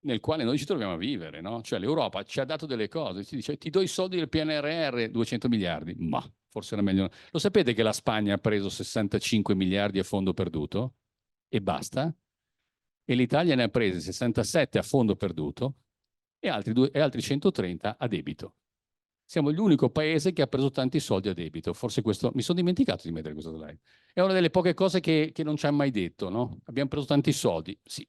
nel quale noi ci troviamo a vivere, no? Cioè l'Europa ci ha dato delle cose, ci dice ti do i soldi del PNRR, 200 miliardi, ma forse era meglio. Lo sapete che la Spagna ha preso 65 miliardi a fondo perduto e basta? E l'Italia ne ha presi 67 a fondo perduto e altri 130 a debito. Siamo l'unico paese che ha preso tanti soldi a debito. Forse questo, mi sono dimenticato di mettere questo slide. È una delle poche cose che non ci ha mai detto, no? Abbiamo preso tanti soldi, sì,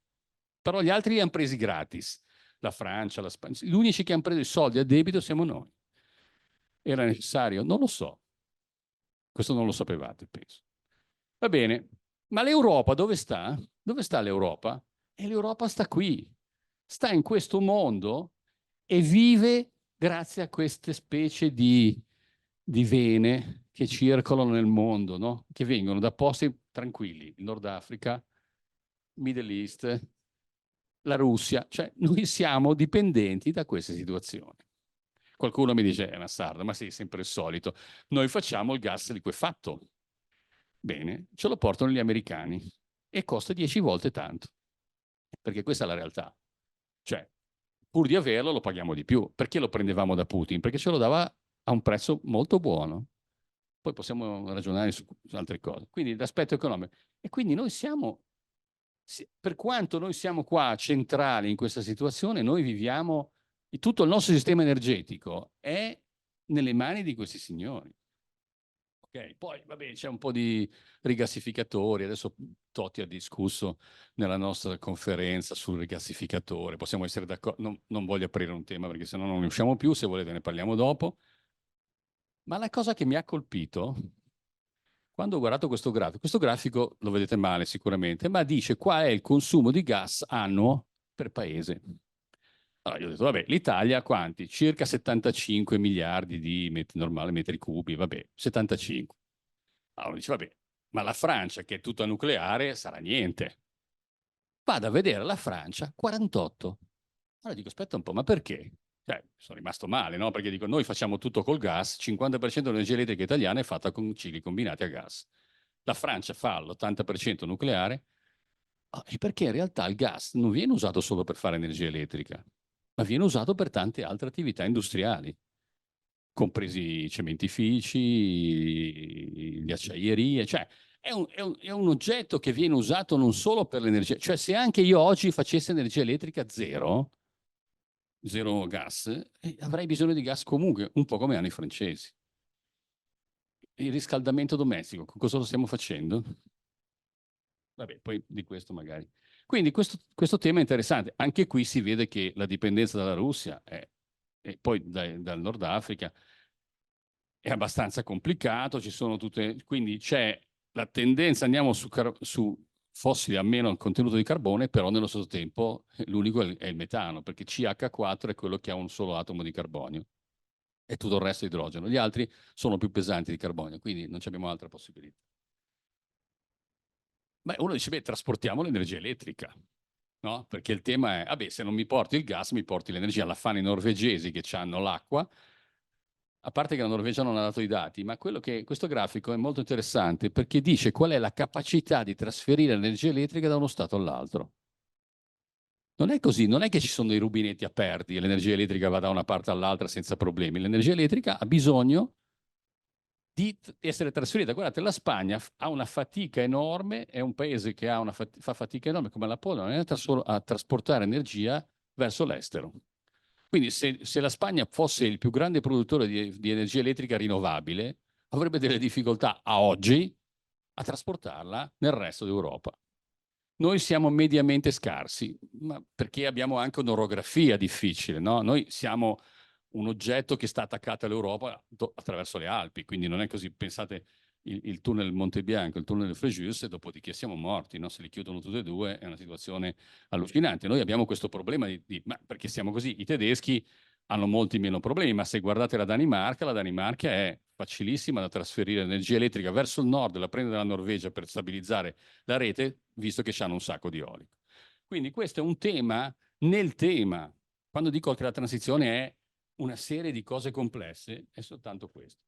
però gli altri li hanno presi gratis. La Francia, la Spagna. Gli unici che hanno preso i soldi a debito siamo noi. Era necessario? Non lo so. Questo non lo sapevate, penso. Va bene, ma l'Europa dove sta? Dove sta l'Europa? E l'Europa sta qui, sta in questo mondo e vive grazie a queste specie di vene che circolano nel mondo, no? Che vengono da posti tranquilli, il Nord Africa, Middle East, la Russia, cioè noi siamo dipendenti da queste situazioni. Qualcuno mi dice, è una sarda, ma sì, sempre il solito. Noi facciamo il gas liquefatto. Bene, ce lo portano gli americani e costa 10 volte tanto, perché questa è la realtà. Cioè, pur di averlo lo paghiamo di più. Perché lo prendevamo da Putin? Perché ce lo dava a un prezzo molto buono. Poi possiamo ragionare su altre cose. Quindi l'aspetto economico. E quindi noi siamo, per quanto noi siamo qua centrali in questa situazione, noi viviamo, tutto il nostro sistema energetico è nelle mani di questi signori. Ok, poi vabbè, c'è un po' di rigassificatori, adesso Totti ha discusso nella nostra conferenza sul rigassificatore, possiamo essere d'accordo, non voglio aprire un tema perché sennò non ne usciamo più, se volete ne parliamo dopo, ma la cosa che mi ha colpito, quando ho guardato questo grafico lo vedete male sicuramente, ma dice qual è il consumo di gas annuo per paese. Allora, io ho detto, vabbè, l'Italia quanti? Circa 75 miliardi di metri cubi, vabbè, 75. Allora dice, vabbè, ma la Francia, che è tutta nucleare, sarà niente. Vado a vedere la Francia, 48. Allora dico, aspetta un po', ma perché? Cioè, sono rimasto male, no? Perché dico, noi facciamo tutto col gas, 50% dell'energia elettrica italiana è fatta con cicli combinati a gas. La Francia fa l'80% nucleare, e perché in realtà il gas non viene usato solo per fare energia elettrica, ma viene usato per tante altre attività industriali, compresi i cementifici, le acciaierie, cioè è un oggetto che viene usato non solo per l'energia, cioè se anche io oggi facessi energia elettrica zero gas, avrei bisogno di gas comunque, un po' come hanno i francesi. Il riscaldamento domestico, cosa lo stiamo facendo? Vabbè, poi di questo magari. Quindi questo tema è interessante. Anche qui si vede che la dipendenza dalla Russia e poi dal Nord Africa è abbastanza complicato, ci sono tutte, quindi c'è la tendenza, andiamo su fossili a meno contenuto di carbone, però nello stesso tempo l'unico è il metano, perché CH4 è quello che ha un solo atomo di carbonio e tutto il resto è idrogeno. Gli altri sono più pesanti di carbonio, quindi non abbiamo altra possibilità. Beh, uno dice, beh, trasportiamo l'energia elettrica, no? Perché il tema è, vabbè, se non mi porti il gas, mi porti l'energia. La fanno i norvegesi che hanno l'acqua, a parte che la Norvegia non ha dato i dati, ma questo grafico è molto interessante perché dice qual è la capacità di trasferire l'energia elettrica da uno stato all'altro. Non è così, non è che ci sono dei rubinetti aperti e l'energia elettrica va da una parte all'altra senza problemi. L'energia elettrica ha bisogno di essere trasferita. Guardate, la Spagna ha una fatica enorme, è un paese che fa fatica enorme come la Polonia a trasportare energia verso l'estero. Quindi se la Spagna fosse il più grande produttore di energia elettrica rinnovabile, avrebbe delle difficoltà a oggi a trasportarla nel resto d'Europa. Noi siamo mediamente scarsi, ma perché abbiamo anche un'orografia difficile, no? Noi siamo un oggetto che sta attaccato all'Europa attraverso le Alpi, quindi non è così, pensate il tunnel Monte Bianco, il tunnel Frejus, e dopodiché siamo morti, no? Se li chiudono tutti e due è una situazione allucinante. Noi abbiamo questo problema ma perché siamo così? I tedeschi hanno molti meno problemi, ma se guardate la Danimarca è facilissima da trasferire energia elettrica verso il nord, la prende dalla Norvegia per stabilizzare la rete, visto che hanno un sacco di eolico. Quindi questo è un tema nel tema. Quando dico che la transizione è una serie di cose complesse, è soltanto questo.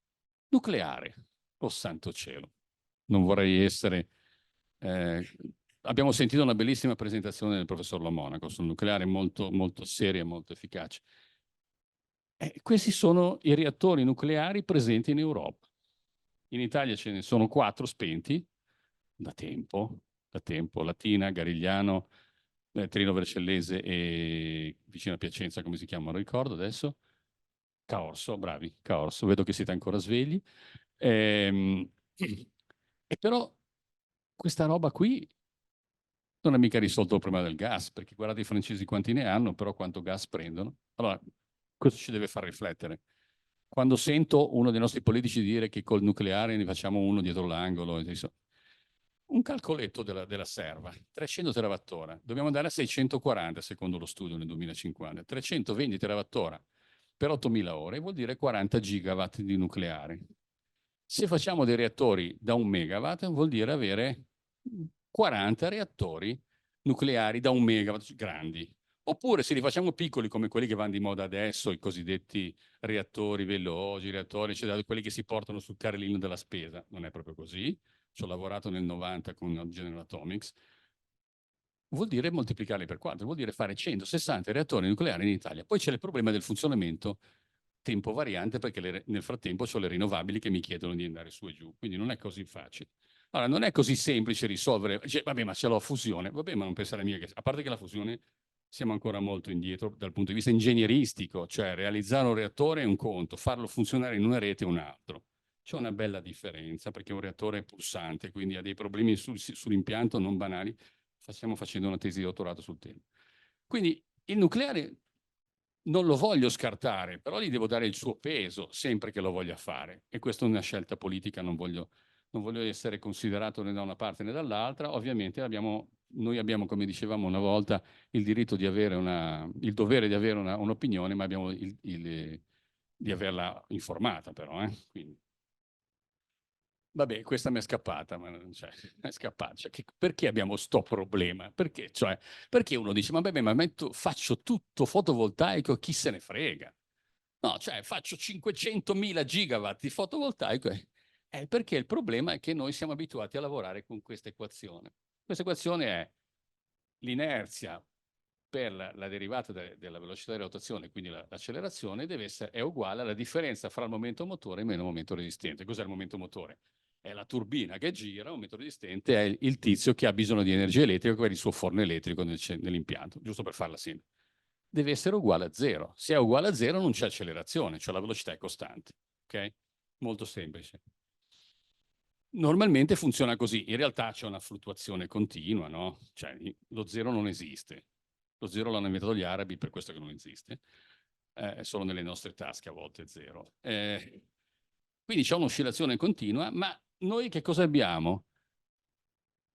Nucleare, oh santo cielo, non vorrei essere... abbiamo sentito una bellissima presentazione del professor Lo Monaco sul nucleare, molto, molto seria e molto efficace. Questi sono i reattori nucleari presenti in Europa. In Italia ce ne sono 4 spenti da tempo, Latina, Garigliano, Trino Vercellese e vicino a Piacenza, come si chiama, non ricordo adesso. Caorso, bravi, Caorso, vedo che siete ancora svegli. E però questa roba qui non ha mica risolto il problema del gas, perché guardate i francesi quanti ne hanno, però quanto gas prendono. Allora, questo ci deve far riflettere. Quando sento uno dei nostri politici dire che col nucleare ne facciamo uno dietro l'angolo, un calcoletto della serva, 300 terawattora, dobbiamo andare a 640 secondo lo studio nel 2050, 320 terawattora per 8.000 ore vuol dire 40 gigawatt di nucleare. Se facciamo dei reattori da 1 megawatt vuol dire avere 40 reattori nucleari da 1 megawatt grandi. Oppure se li facciamo piccoli come quelli che vanno di moda adesso, i cosiddetti reattori veloci, reattori, eccetera, quelli che si portano sul carrellino della spesa. Non è proprio così. Ci ho lavorato nel 90 con General Atomics. Vuol dire moltiplicarli per 4, vuol dire fare 160 reattori nucleari in Italia. Poi c'è il problema del funzionamento tempo variante perché nel frattempo ho le rinnovabili che mi chiedono di andare su e giù, quindi non è così facile. Allora, non è così semplice risolvere, vabbè, ma ce l'ho a fusione, vabbè, ma non pensare mica che, a parte che la fusione siamo ancora molto indietro dal punto di vista ingegneristico, cioè realizzare un reattore è un conto, farlo funzionare in una rete è un altro. C'è una bella differenza perché un reattore è pulsante, quindi ha dei problemi sull'impianto non banali. Stiamo facendo una tesi di dottorato sul tema. Quindi il nucleare non lo voglio scartare, però gli devo dare il suo peso sempre che lo voglia fare. E questa è una scelta politica, non voglio essere considerato né da una parte né dall'altra. Ovviamente noi abbiamo, come dicevamo una volta, il diritto di avere il dovere di avere un'opinione, ma abbiamo di averla informata però. Quindi. Vabbè, questa mi è scappata, ma cioè, è scappata. Cioè, perché abbiamo sto problema? Perché? Cioè, perché uno dice, ma vabbè, ma faccio tutto fotovoltaico, chi se ne frega? No, cioè, faccio 500.000 gigawatt di fotovoltaico. Perché il problema è che noi siamo abituati a lavorare con questa equazione. Questa equazione è l'inerzia per la derivata della velocità di rotazione, quindi l'accelerazione, è uguale alla differenza fra il momento motore e meno momento resistente. Cos'è il momento motore? È la turbina che gira, il momento resistente è il tizio che ha bisogno di energia elettrica per il suo forno elettrico nell'impianto, giusto per farla semplice. Deve essere uguale a 0. Se è uguale a 0 non c'è accelerazione, cioè la velocità è costante. Ok? Molto semplice. Normalmente funziona così, in realtà c'è una fluttuazione continua, no? Cioè lo 0 non esiste. Lo 0 l'hanno inventato gli arabi, per questo che non esiste. È solo nelle nostre tasche a volte 0. Quindi c'è un'oscillazione continua, ma noi che cosa abbiamo?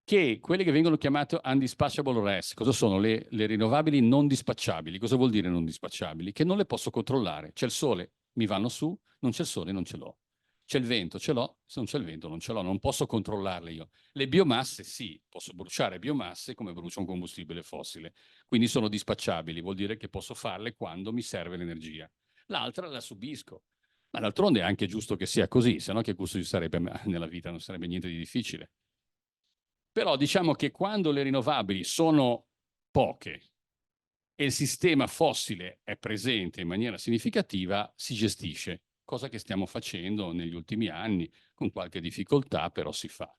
Che quelle che vengono chiamate undispatchable RES, cosa sono? Le rinnovabili non dispacciabili. Cosa vuol dire non dispacciabili? Che non le posso controllare. C'è il sole, mi vanno su, non c'è il sole, non ce l'ho. C'è il vento, ce l'ho, se non c'è il vento non ce l'ho, non posso controllarle io. Le biomasse sì, posso bruciare biomasse come brucio un combustibile fossile, quindi sono dispacciabili, vuol dire che posso farle quando mi serve l'energia. L'altra la subisco, ma d'altronde è anche giusto che sia così, se no che gusto ci sarebbe nella vita, non sarebbe niente di difficile. Però diciamo che quando le rinnovabili sono poche e il sistema fossile è presente in maniera significativa, si gestisce, cosa che stiamo facendo negli ultimi anni, con qualche difficoltà, però si fa.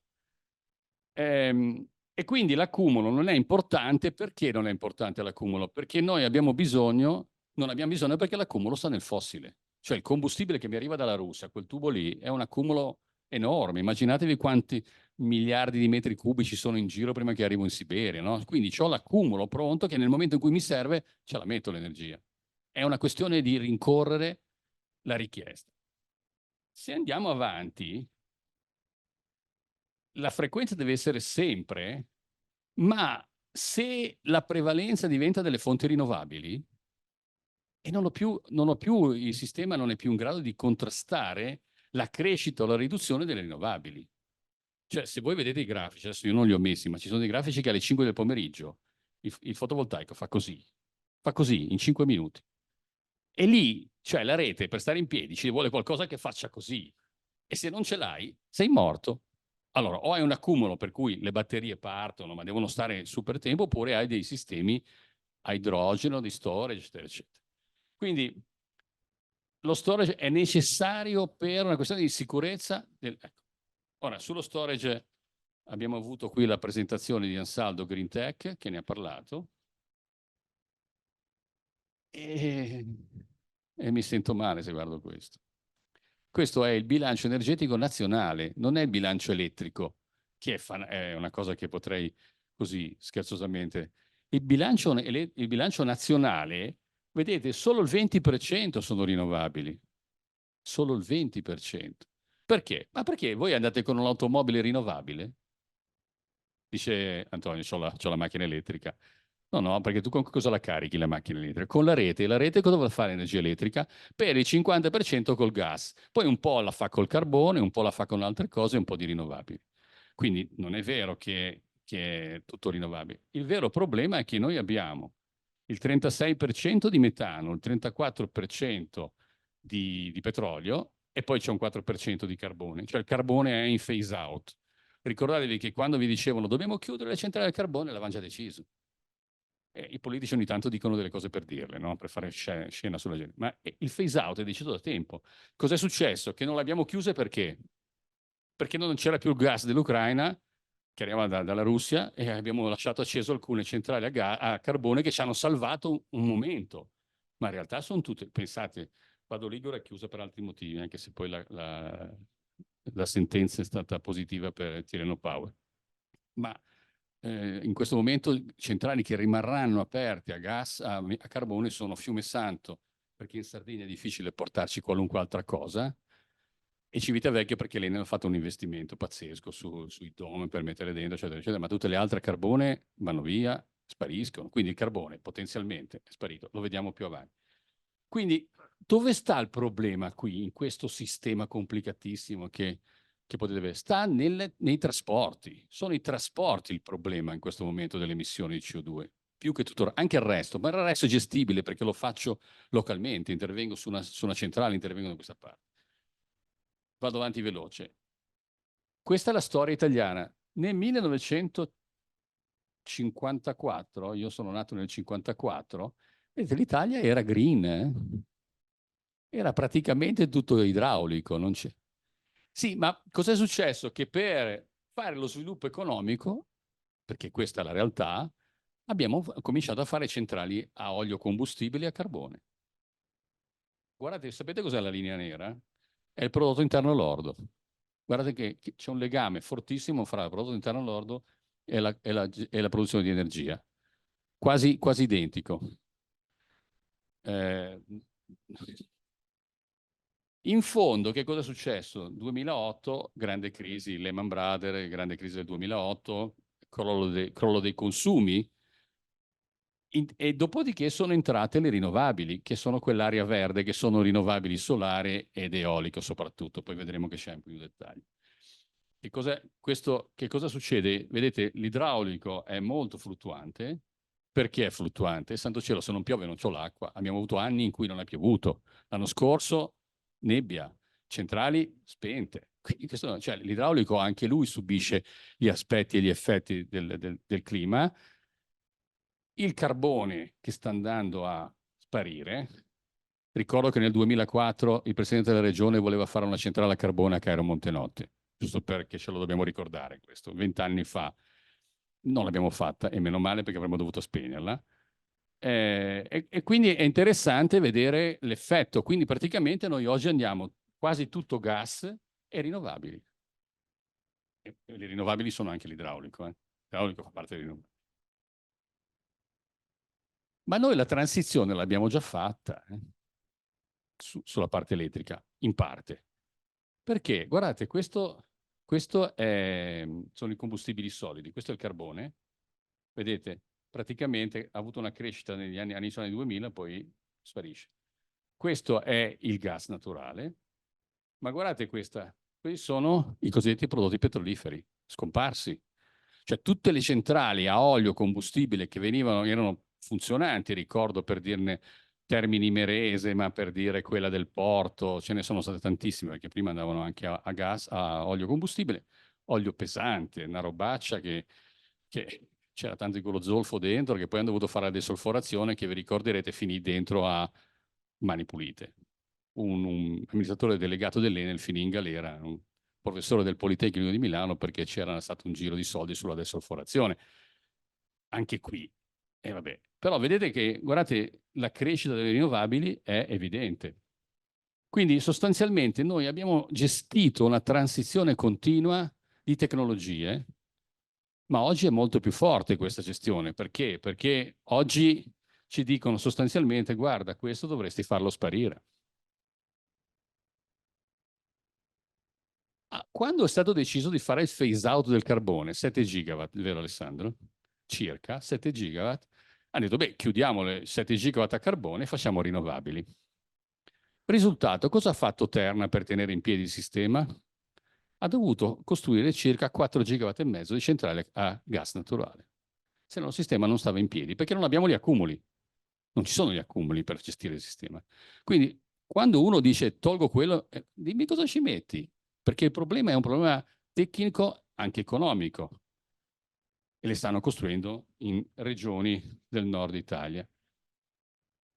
E quindi l'accumulo non è importante. Perché non è importante l'accumulo? Perché noi abbiamo bisogno, non abbiamo bisogno perché l'accumulo sta nel fossile. Cioè il combustibile che mi arriva dalla Russia, quel tubo lì, è un accumulo enorme. Immaginatevi quanti miliardi di metri cubici sono in giro prima che arrivo in Siberia, no? Quindi ho l'accumulo pronto che nel momento in cui mi serve ce la metto l'energia. È una questione di rincorrere la richiesta. Se andiamo avanti, la frequenza deve essere sempre, ma se la prevalenza diventa delle fonti rinnovabili, e il sistema non è più in grado di contrastare la crescita o la riduzione delle rinnovabili. Cioè, se voi vedete i grafici, adesso io non li ho messi, ma ci sono dei grafici che alle 5 del pomeriggio il fotovoltaico fa così in 5 minuti. E lì, cioè la rete per stare in piedi ci vuole qualcosa che faccia così. E se non ce l'hai, sei morto. Allora, o hai un accumulo per cui le batterie partono, ma devono stare su per tempo, oppure hai dei sistemi a idrogeno, di storage, eccetera, eccetera. Quindi lo storage è necessario per una questione di sicurezza. Ecco. Ora, sullo storage abbiamo avuto qui la presentazione di Ansaldo Green Tech, che ne ha parlato, e mi sento male se guardo questo. Questo è il bilancio energetico nazionale, non è il bilancio elettrico, che è una cosa che potrei così scherzosamente. Il bilancio nazionale, vedete, solo il 20% sono rinnovabili. Solo il 20%. Perché? Ma perché voi andate con un'automobile rinnovabile? Dice Antonio, c'ho la macchina elettrica. No, no, perché tu con cosa la carichi la macchina elettrica? Con la rete. E la rete cosa vuole fare energia elettrica? Per il 50% col gas. Poi un po' la fa col carbone, un po' la fa con altre cose e un po' di rinnovabili. Quindi non è vero che è tutto rinnovabile. Il vero problema è che noi abbiamo il 36% di metano, il 34% di petrolio e poi c'è un 4% di carbone. Cioè il carbone è in phase out. Ricordatevi che quando vi dicevano dobbiamo chiudere le centrali al carbone, l'avevano già deciso. I politici ogni tanto dicono delle cose per dirle, no? Per fare scena sulla gente. Ma il phase out è deciso da tempo. Cos'è successo? Che non l'abbiamo chiuse perché? Perché non c'era più il gas dell'Ucraina, che arrivava dalla Russia, e abbiamo lasciato acceso alcune centrali a carbone che ci hanno salvato un momento. Ma in realtà sono tutte, pensate, Vado Ligure è chiusa per altri motivi, anche se poi la sentenza è stata positiva per Tirreno Power. Ma in questo momento centrali che rimarranno aperte a gas, a carbone, sono Fiume Santo, perché in Sardegna è difficile portarci qualunque altra cosa, e Civitavecchia perché lei ne ha fatto un investimento pazzesco sui dome per mettere dentro, eccetera, eccetera, ma tutte le altre a carbone vanno via, spariscono. Quindi il carbone potenzialmente è sparito, lo vediamo più avanti. Quindi dove sta il problema qui, in questo sistema complicatissimo che potete vedere? Sta nei trasporti. Sono i trasporti il problema in questo momento delle emissioni di CO2, più che tutto, anche il resto, ma il resto è gestibile perché lo faccio localmente, intervengo su una centrale, intervengo da questa parte. Vado avanti veloce. Questa è la storia italiana. Nel 1954, io sono nato nel 1954, vedete, l'Italia era green, era praticamente tutto idraulico. Non c'è. Sì, ma cos'è successo? Che per fare lo sviluppo economico, perché questa è la realtà, abbiamo cominciato a fare centrali a olio combustibile e a carbone. Guardate, sapete cos'è la linea nera? È il prodotto interno lordo. Guardate che c'è un legame fortissimo fra il prodotto interno lordo e la produzione di energia. Quasi identico. In fondo, che cosa è successo? 2008, grande crisi, Lehman Brothers, grande crisi del 2008, crollo dei consumi, e dopodiché sono entrate le rinnovabili, che sono quell'area verde, che sono rinnovabili solare ed eolico soprattutto, poi vedremo che c'è in più dettagli. Che cosa succede? Vedete, l'idraulico è molto fluttuante. Perché è fluttuante? Santo cielo, se non piove non c'ho l'acqua. Abbiamo avuto anni in cui non è piovuto. L'anno scorso nebbia, centrali spente. Cioè, l'idraulico anche lui subisce gli aspetti e gli effetti del clima. Il carbone che sta andando a sparire. Ricordo che nel 2004 il presidente della regione voleva fare una centrale a carbone a Cairo Montenotte, giusto perché ce lo dobbiamo ricordare questo. 20 anni fa non l'abbiamo fatta, e meno male perché avremmo dovuto spegnerla. E quindi è interessante vedere l'effetto. Quindi praticamente noi oggi andiamo quasi tutto gas e rinnovabili. E le rinnovabili sono anche l'idraulico. L'idraulico fa parte dei rinnovabili. Ma noi la transizione l'abbiamo già fatta sulla parte elettrica, in parte. Perché? Guardate, questo sono i combustibili solidi, questo è il carbone. Vedete, praticamente ha avuto una crescita negli anni 2000, poi sparisce. Questo è il gas naturale, ma guardate questi sono i cosiddetti prodotti petroliferi, scomparsi. Cioè tutte le centrali a olio combustibile che erano funzionanti, ricordo per dirne Termini Imerese, ma per dire quella del porto, ce ne sono state tantissime, perché prima andavano anche a gas, a olio combustibile, olio pesante, una robaccia che c'era tanto di quello zolfo dentro, che poi hanno dovuto fare la desolforazione, che vi ricorderete finì dentro a Mani Pulite. Un amministratore delegato dell'Enel finì in galera, un professore del Politecnico di Milano, perché c'era stato un giro di soldi sulla desolforazione. Anche qui, vabbè. Però vedete che, guardate, la crescita delle rinnovabili è evidente. Quindi sostanzialmente noi abbiamo gestito una transizione continua di tecnologie, ma oggi è molto più forte questa gestione. Perché? Perché oggi ci dicono sostanzialmente, guarda, questo dovresti farlo sparire. Quando è stato deciso di fare il phase out del carbone, 7 gigawatt, vero Alessandro? Circa 7 gigawatt, hanno detto, beh, chiudiamo le 7 gigawatt a carbone e facciamo rinnovabili. Risultato, cosa ha fatto Terna per tenere in piedi il sistema? Ha dovuto costruire circa 4 gigawatt e mezzo di centrale a gas naturale. Se no il sistema non stava in piedi, perché non abbiamo gli accumuli. Non ci sono gli accumuli per gestire il sistema. Quindi, quando uno dice tolgo quello, dimmi cosa ci metti, perché il problema è un problema tecnico, anche economico, e le stanno costruendo in regioni del nord Italia.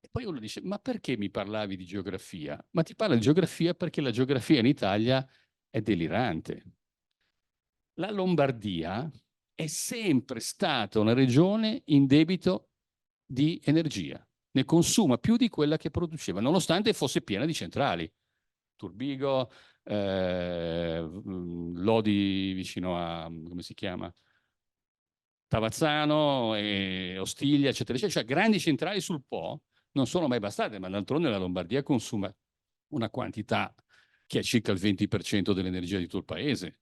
E poi uno dice, ma perché mi parlavi di geografia? Ma ti parlo di geografia perché la geografia in Italia è delirante. La Lombardia è sempre stata una regione in debito di energia, ne consuma più di quella che produceva, nonostante fosse piena di centrali. Turbigo, Lodi vicino a, come si chiama? Tavazzano, Ostiglia, eccetera, eccetera. Cioè grandi centrali sul Po non sono mai bastate, ma d'altronde la Lombardia consuma una quantità che è circa il 20% dell'energia di tutto il paese,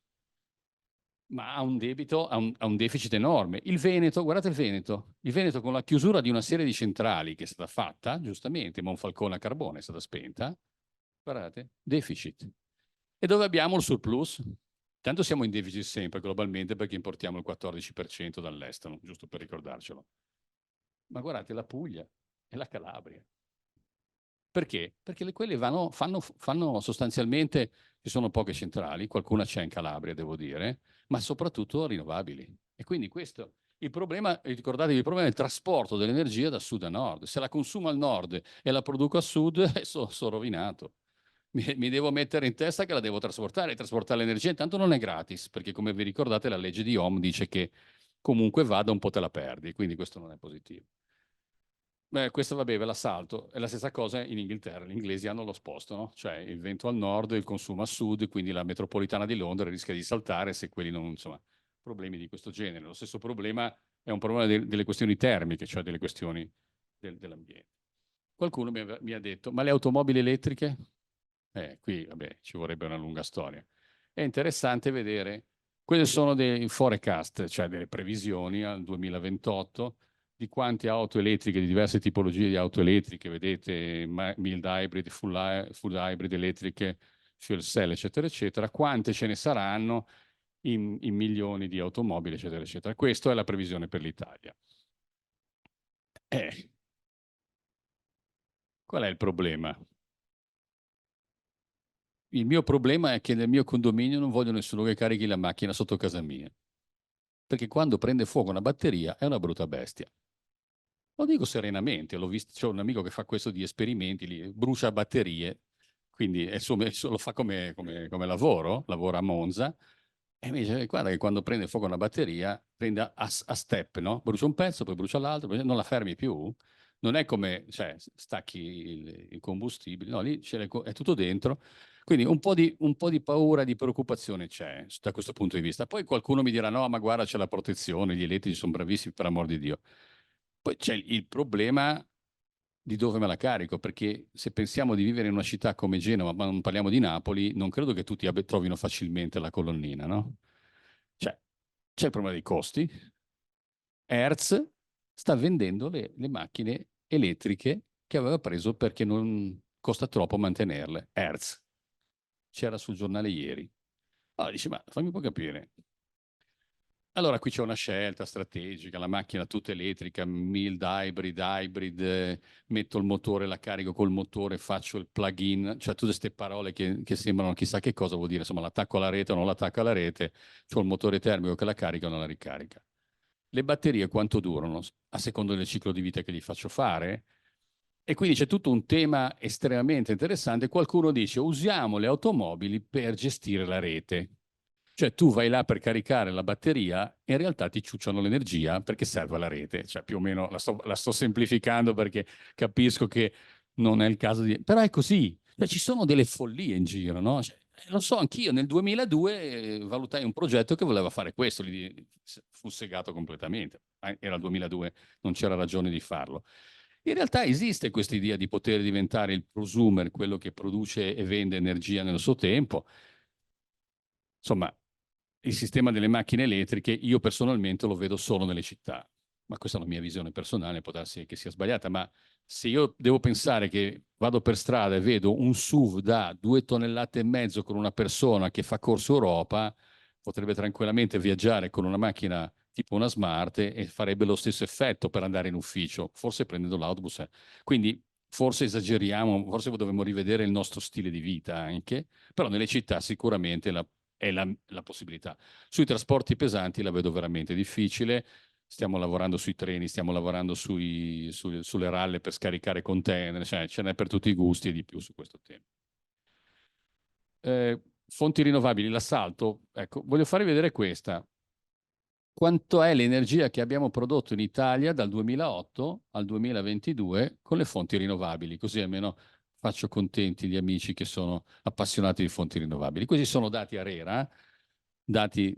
ma ha un debito, ha un deficit enorme. Il Veneto, guardate il Veneto con la chiusura di una serie di centrali che è stata fatta, giustamente, Monfalcone a carbone è stata spenta, guardate, deficit. E dove abbiamo il surplus? Tanto siamo in deficit sempre globalmente perché importiamo il 14% dall'estero, giusto per ricordarcelo. Ma guardate la Puglia e la Calabria. Perché? Perché quelle fanno sostanzialmente, ci sono poche centrali, qualcuna c'è in Calabria, devo dire, ma soprattutto rinnovabili. E quindi questo, il problema, ricordatevi, il problema è il trasporto dell'energia da sud a nord. Se la consumo al nord e la produco a sud, sono rovinato. Mi devo mettere in testa che la devo trasportare. Trasportare l'energia intanto non è gratis, perché come vi ricordate la legge di Ohm dice che comunque vada un po' te la perdi, quindi questo non è positivo. Beh, questo vabbè, ve la salto. È la stessa cosa in Inghilterra. Gli inglesi hanno lo sposto, no? Cioè il vento al nord, il consumo a sud, quindi la metropolitana di Londra rischia di saltare se quelli non, insomma, problemi di questo genere. Lo stesso problema è un problema delle questioni termiche, cioè delle questioni dell'ambiente. Qualcuno mi ha detto, ma le automobili elettriche? Qui, vabbè, ci vorrebbe una lunga storia. È interessante vedere, quelle sono dei forecast, cioè delle previsioni al 2028 di quante auto elettriche, di diverse tipologie di auto elettriche, vedete, mild hybrid, full hybrid elettriche, fuel cell, eccetera, eccetera, quante ce ne saranno in milioni di automobili, eccetera, eccetera. Questa è la previsione per l'Italia. Qual è il problema? Il mio problema è che nel mio condominio non voglio nessuno che carichi la macchina sotto casa mia, perché quando prende fuoco una batteria è una brutta bestia. Lo dico serenamente, l'ho visto, c'è un amico che fa questo di esperimenti, brucia batterie, quindi lo fa come lavoro, lavora a Monza, e mi dice, guarda che quando prende fuoco una batteria, prende a step, no? Brucia un pezzo, poi brucia l'altro, poi non la fermi più. Non è come, cioè, stacchi il combustibile, no, lì è tutto dentro. Quindi un po' di paura, di preoccupazione c'è da questo punto di vista. Poi qualcuno mi dirà, no, ma guarda, c'è la protezione, gli elettrici sono bravissimi, per amor di Dio. Poi c'è il problema di dove me la carico, perché se pensiamo di vivere in una città come Genova, ma non parliamo di Napoli, non credo che tutti trovino facilmente la colonnina, no? Cioè, c'è il problema dei costi. Hertz sta vendendo le macchine elettriche che aveva preso perché non costa troppo mantenerle, Hertz. C'era sul giornale ieri. Allora dice, ma fammi un po' capire. Allora qui c'è una scelta strategica, la macchina tutta elettrica, mild hybrid, metto il motore, la carico col motore, faccio il plug-in, cioè tutte queste parole che sembrano chissà che cosa vuol dire, insomma l'attacco alla rete o non l'attacco alla rete, c'ho il motore termico che la carica o non la ricarica. Le batterie quanto durano? A secondo del ciclo di vita che gli faccio fare? E quindi c'è tutto un tema estremamente interessante. Qualcuno dice usiamo le automobili per gestire la rete. Cioè tu vai là per caricare la batteria e in realtà ti ciucciano l'energia perché serve alla rete. Cioè più o meno la sto semplificando perché capisco che non è il caso di... Però è così. Cioè, ci sono delle follie in giro, no? Cioè, lo so, anch'io nel 2002 valutai un progetto che voleva fare questo, fu segato completamente. Era il 2002, non c'era ragione di farlo. In realtà esiste questa idea di poter diventare il prosumer, quello che produce e vende energia nel suo tempo. Insomma, il sistema delle macchine elettriche io personalmente lo vedo solo nelle città, ma questa è una mia visione personale, può darsi che sia sbagliata, ma se io devo pensare che vado per strada e vedo un SUV da 2,5 tonnellate con una persona che fa corso Europa, potrebbe tranquillamente viaggiare con una macchina tipo una Smart e farebbe lo stesso effetto per andare in ufficio, forse prendendo l'autobus. Quindi forse esageriamo, forse dovremmo rivedere il nostro stile di vita anche, però nelle città sicuramente è la possibilità. Sui trasporti pesanti la vedo veramente difficile. Stiamo lavorando sui treni, stiamo lavorando sulle ralle per scaricare container, cioè ce n'è per tutti i gusti e di più su questo tema. Fonti rinnovabili, l'assalto, ecco, voglio farvi vedere questa. Quanto è l'energia che abbiamo prodotto in Italia dal 2008 al 2022 con le fonti rinnovabili, così almeno faccio contenti gli amici che sono appassionati di fonti rinnovabili. Questi sono dati ARERA, dati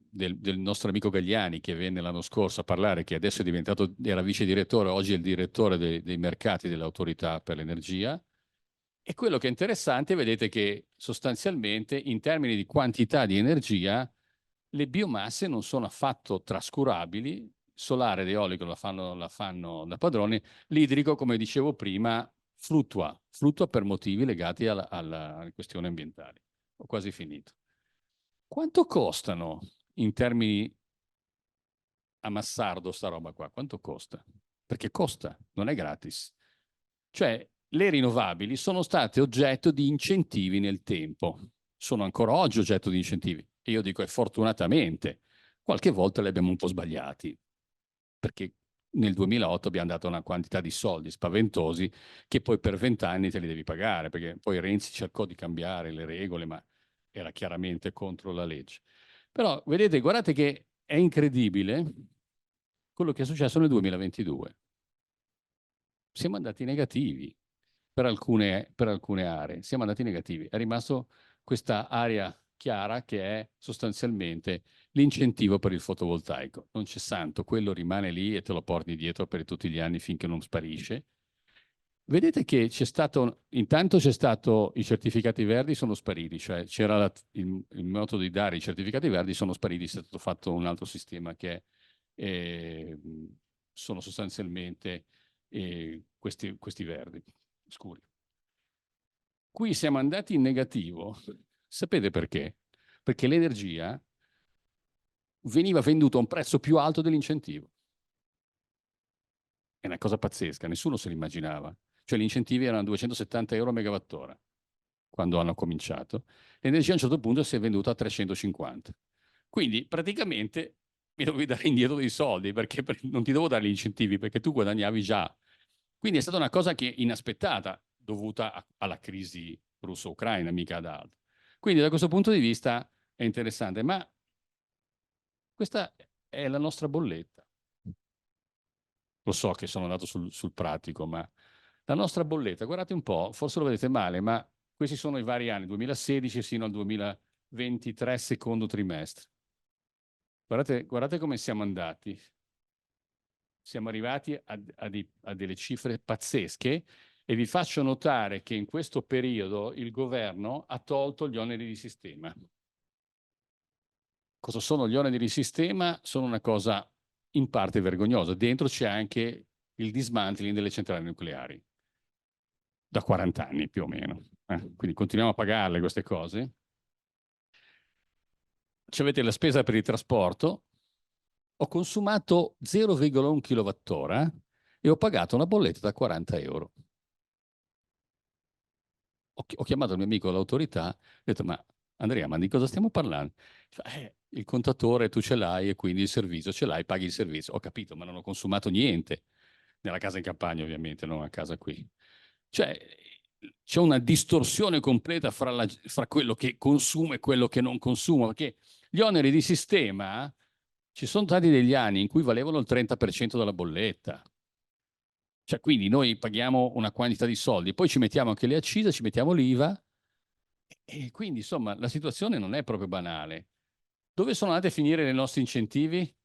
del nostro amico Gagliani che venne l'anno scorso a parlare, che adesso è diventato, era vice direttore, oggi è il direttore dei mercati dell'autorità per l'energia. E quello che è interessante, vedete che sostanzialmente in termini di quantità di energia le biomasse non sono affatto trascurabili, solare ed eolico la fanno da padroni, l'idrico, come dicevo prima, fluttua per motivi legati alle questioni ambientali. Ho quasi finito. Quanto costano in termini a massardo sta roba qua? Quanto costa? Perché costa, non è gratis. Cioè, le rinnovabili sono state oggetto di incentivi nel tempo, sono ancora oggi oggetto di incentivi. E io dico, fortunatamente, qualche volta li abbiamo un po' sbagliati, perché nel 2008 abbiamo dato una quantità di soldi spaventosi che poi per 20 anni te li devi pagare, perché poi Renzi cercò di cambiare le regole, ma era chiaramente contro la legge. Però vedete, guardate che è incredibile quello che è successo nel 2022. Siamo andati negativi per alcune aree, siamo andati negativi. È rimasto questa area chiara che è sostanzialmente l'incentivo per il fotovoltaico. Non c'è santo, quello rimane lì e te lo porti dietro per tutti gli anni finché non sparisce. Vedete che intanto c'è stato, i certificati verdi sono spariti, cioè c'era il metodo di dare i certificati verdi, sono spariti, è stato fatto un altro sistema che sono sostanzialmente questi verdi scuri. Qui siamo andati in negativo, sapete perché? Perché l'energia veniva venduta a un prezzo più alto dell'incentivo. È una cosa pazzesca, nessuno se l'immaginava. Cioè gli incentivi erano 270 euro a megawattora quando hanno cominciato. L'energia a un certo punto si è venduta a 350. Quindi praticamente mi dovevi dare indietro dei soldi perché non ti devo dare gli incentivi perché tu guadagnavi già. Quindi è stata una cosa che inaspettata dovuta alla crisi russo-ucraina, mica ad altro. Quindi da questo punto di vista è interessante, ma questa è la nostra bolletta. Lo so che sono andato sul pratico, ma la nostra bolletta, guardate un po', forse lo vedete male, ma questi sono i vari anni, 2016 sino al 2023, secondo trimestre. Guardate come siamo andati. Siamo arrivati a delle cifre pazzesche e vi faccio notare che in questo periodo il governo ha tolto gli oneri di sistema. Cosa sono gli oneri di sistema? Sono una cosa in parte vergognosa. Dentro c'è anche il dismantling delle centrali nucleari. da 40 anni più o meno. Quindi continuiamo a pagarle queste cose. Avete la spesa per il trasporto, ho consumato 0,1 kWh e ho pagato una bolletta da 40 euro. Ho chiamato il mio amico all'autorità, ho detto, ma Andrea, ma di cosa stiamo parlando? Il contatore tu ce l'hai e quindi il servizio ce l'hai, paghi il servizio. Ho capito, ma non ho consumato niente. Nella casa in campagna, ovviamente, non a casa qui. Cioè, c'è una distorsione completa fra quello che consuma e quello che non consuma, perché gli oneri di sistema ci sono stati degli anni in cui valevano il 30% della bolletta. Cioè, quindi noi paghiamo una quantità di soldi, poi ci mettiamo anche le accise, ci mettiamo l'IVA, e quindi, insomma, la situazione non è proprio banale. Dove sono andati a finire i nostri incentivi?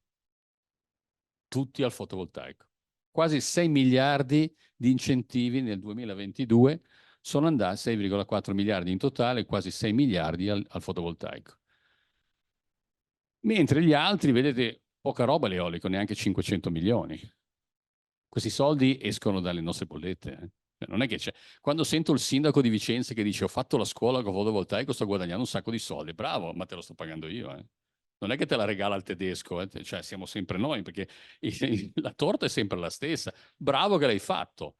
Tutti al fotovoltaico. Quasi 6 miliardi di incentivi nel 2022 sono andati, 6,4 miliardi in totale, quasi 6 miliardi al fotovoltaico. Mentre gli altri, vedete, poca roba l'eolico, neanche 500 milioni. Questi soldi escono dalle nostre bollette. Non è che c'è. Quando sento il sindaco di Vicenza che dice ho fatto la scuola con fotovoltaico, sto guadagnando un sacco di soldi. Bravo, ma te lo sto pagando io. Non è che te la regala il tedesco, cioè siamo sempre noi, perché la torta è sempre la stessa. Bravo che l'hai fatto.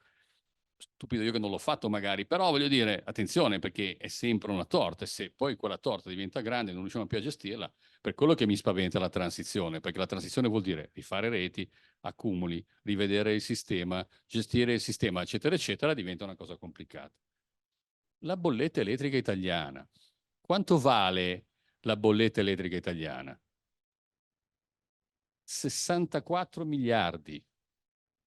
Stupido io che non l'ho fatto magari, però voglio dire, attenzione, perché è sempre una torta e se poi quella torta diventa grande e non riusciamo più a gestirla, per quello che mi spaventa la transizione, perché la transizione vuol dire rifare reti, accumuli, rivedere il sistema, gestire il sistema, eccetera, eccetera, diventa una cosa complicata. La bolletta elettrica italiana. Quanto vale la bolletta elettrica italiana? 64 miliardi.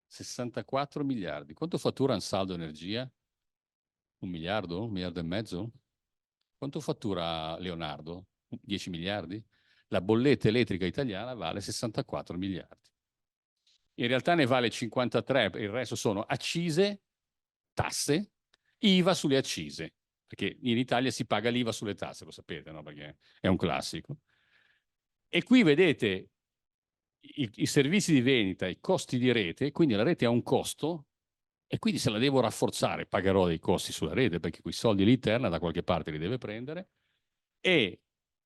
64 miliardi. Quanto fattura un saldo energia? 1 miliardo? 1,5 miliardi? Quanto fattura Leonardo? 10 miliardi? La bolletta elettrica italiana vale 64 miliardi. In realtà ne vale 53, il resto sono accise, tasse, IVA sulle accise, perché in Italia si paga l'IVA sulle tasse, lo sapete, no? Perché è un classico. E qui vedete i servizi di vendita, i costi di rete, quindi la rete ha un costo e quindi se la devo rafforzare pagherò dei costi sulla rete perché quei soldi l'interna da qualche parte li deve prendere e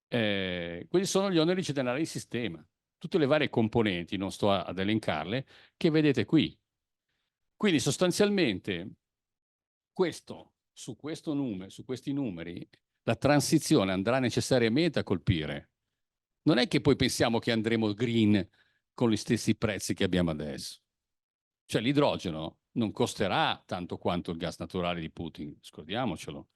quelli sono gli oneri generali di sistema. Tutte le varie componenti, non sto ad elencarle, che vedete qui. Quindi sostanzialmente su questi numeri, la transizione andrà necessariamente a colpire. Non è che poi pensiamo che andremo green con gli stessi prezzi che abbiamo adesso. Cioè l'idrogeno non costerà tanto quanto il gas naturale di Putin, scordiamocelo.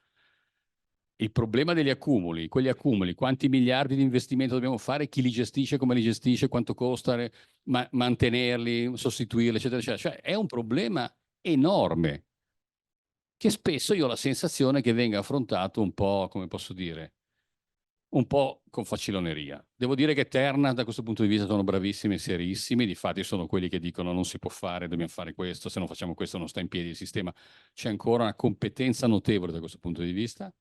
Il problema degli accumuli, quegli accumuli, quanti miliardi di investimento dobbiamo fare, chi li gestisce, come li gestisce, quanto costa mantenerli, sostituirli, eccetera, eccetera. Cioè è un problema enorme che spesso io ho la sensazione che venga affrontato un po', come posso dire, un po' con faciloneria. Devo dire che Terna da questo punto di vista sono bravissimi e serissimi, difatti sono quelli che dicono non si può fare, dobbiamo fare questo, se non facciamo questo non sta in piedi il sistema. C'è ancora una competenza notevole da questo punto di vista,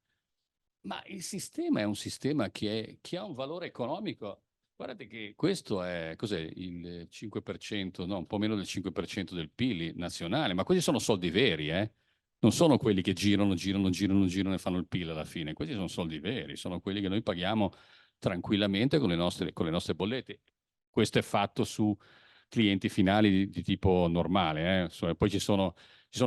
ma il sistema è un sistema che ha un valore economico. Guardate che questo è, cos'è, il 5%, no, un po' meno del 5% del PIL nazionale, ma questi sono soldi veri, eh? Non sono quelli che girano e fanno il PIL alla fine. Questi sono soldi veri, sono quelli che noi paghiamo tranquillamente con le nostre bollette. Questo è fatto su clienti finali di tipo normale. Poi ci sono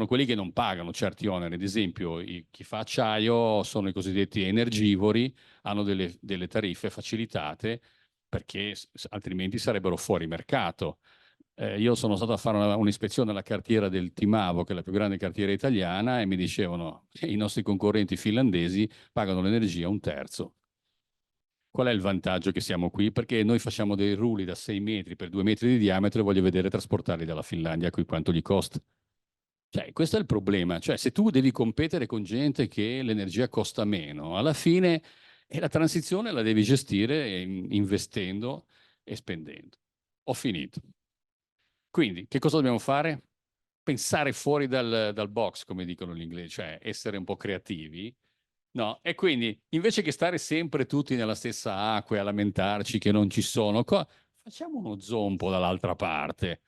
quelli che non pagano certi oneri. Ad esempio, chi fa acciaio sono i cosiddetti energivori, hanno delle tariffe facilitate perché altrimenti sarebbero fuori mercato. Io sono stato a fare un'ispezione alla cartiera del Timavo, che è la più grande cartiera italiana, e mi dicevano che i nostri concorrenti finlandesi pagano l'energia un terzo. Qual è il vantaggio che siamo qui? Perché noi facciamo dei rulli da 6 metri per 2 metri di diametro e voglio vedere trasportarli dalla Finlandia, qui quanto gli costa. Cioè, questo è il problema. Cioè, se tu devi competere con gente che l'energia costa meno, alla fine la transizione la devi gestire investendo e spendendo. Ho finito. Quindi, che cosa dobbiamo fare? Pensare fuori dal box, come dicono gli inglesi, cioè essere un po' creativi. No, e quindi invece che stare sempre tutti nella stessa acqua e a lamentarci che non ci sono, facciamo uno zompo dall'altra parte.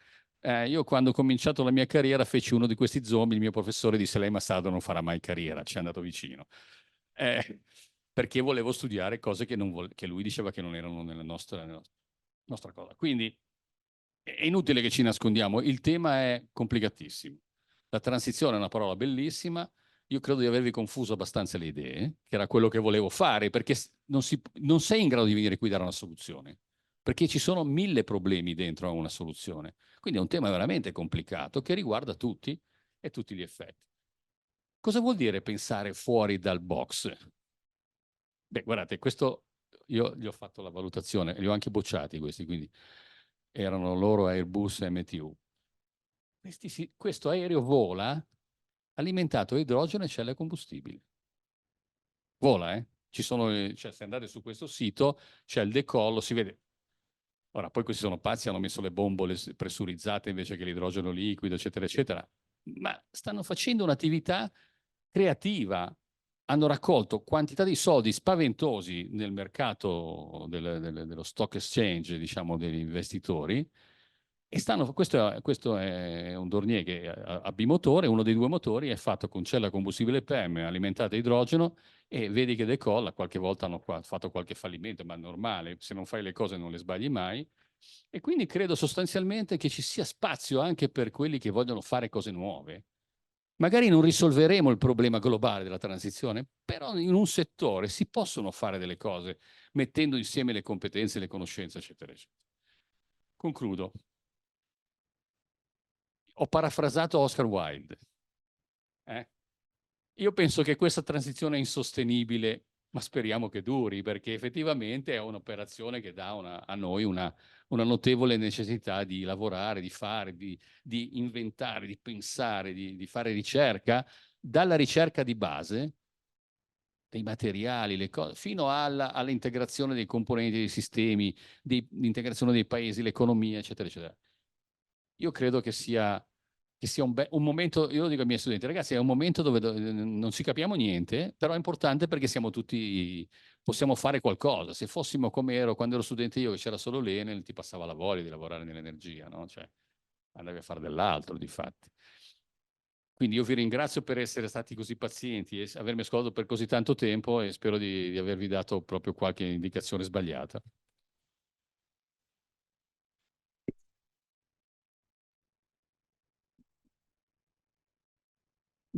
Io quando ho cominciato la mia carriera feci uno di questi zombie, il mio professore disse lei Massardo non farà mai carriera, ci è andato vicino. Perché volevo studiare cose che lui diceva che non erano nella nostra cosa. Quindi è inutile che ci nascondiamo, il tema è complicatissimo. La transizione è una parola bellissima, io credo di avervi confuso abbastanza le idee, che era quello che volevo fare, perché non sei in grado di venire qui a dare una soluzione, perché ci sono 1000 problemi dentro a una soluzione. Quindi è un tema veramente complicato che riguarda tutti e tutti gli effetti. Cosa vuol dire pensare fuori dal box? Beh, guardate, questo io gli ho fatto la valutazione, li ho anche bocciati questi, quindi erano loro Airbus e MTU. Questo aereo vola alimentato a idrogeno e celle a combustibile. Vola, eh? Cioè, se andate su questo sito c'è il decollo, si vede. Ora, poi questi sono pazzi, hanno messo le bombole pressurizzate invece che l'idrogeno liquido, eccetera, eccetera. Ma stanno facendo un'attività creativa. Hanno raccolto quantità di soldi spaventosi nel mercato dello stock exchange, diciamo, degli investitori. E questo è un Dornier che ha bimotore, uno dei due motori è fatto con cella a combustibile PEM alimentata a idrogeno e vedi che decolla, qualche volta hanno fatto qualche fallimento, ma è normale, se non fai le cose non le sbagli mai. E quindi credo sostanzialmente che ci sia spazio anche per quelli che vogliono fare cose nuove. Magari non risolveremo il problema globale della transizione, però in un settore si possono fare delle cose mettendo insieme le competenze, le conoscenze, eccetera, eccetera. Concludo. Ho parafrasato Oscar Wilde. Io penso che questa transizione è insostenibile, ma speriamo che duri, perché effettivamente è un'operazione che dà a noi una notevole necessità di lavorare, di fare, di inventare, di pensare, di fare ricerca, dalla ricerca di base, dei materiali, le cose, fino all'integrazione dei componenti dei sistemi, l'integrazione dei paesi, l'economia, eccetera, eccetera. Io credo che sia un momento, io lo dico ai miei studenti, ragazzi, è un momento dove non ci capiamo niente, però è importante perché siamo tutti, possiamo fare qualcosa. Se fossimo come ero quando ero studente io, che c'era solo l'Enel, ti passava la voglia di lavorare nell'energia, no? Cioè, andavi a fare dell'altro, di fatti. Quindi io vi ringrazio per essere stati così pazienti e avermi ascoltato per così tanto tempo e spero di avervi dato proprio qualche indicazione sbagliata.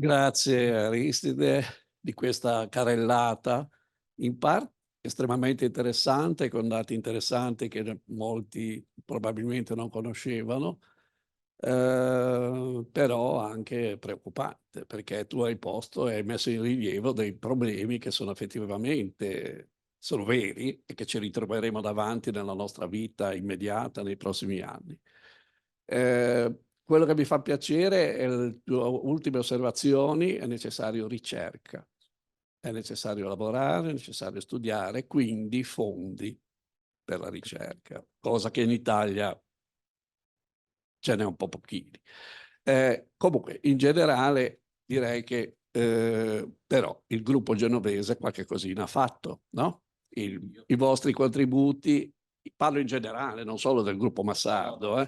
Grazie Aristide di questa carrellata, in parte estremamente interessante, con dati interessanti che molti probabilmente non conoscevano, però anche preoccupante, perché tu hai posto e hai messo in rilievo dei problemi che sono effettivamente sono veri e che ci ritroveremo davanti nella nostra vita immediata nei prossimi anni. Quello che mi fa piacere è le tue ultime osservazioni, è necessario ricerca, è necessario lavorare, è necessario studiare, quindi fondi per la ricerca, cosa che in Italia ce n'è un po' pochini. Comunque, in generale, direi che però il gruppo genovese qualche cosina ha fatto, no? I vostri contributi, parlo in generale, non solo del gruppo Massardo,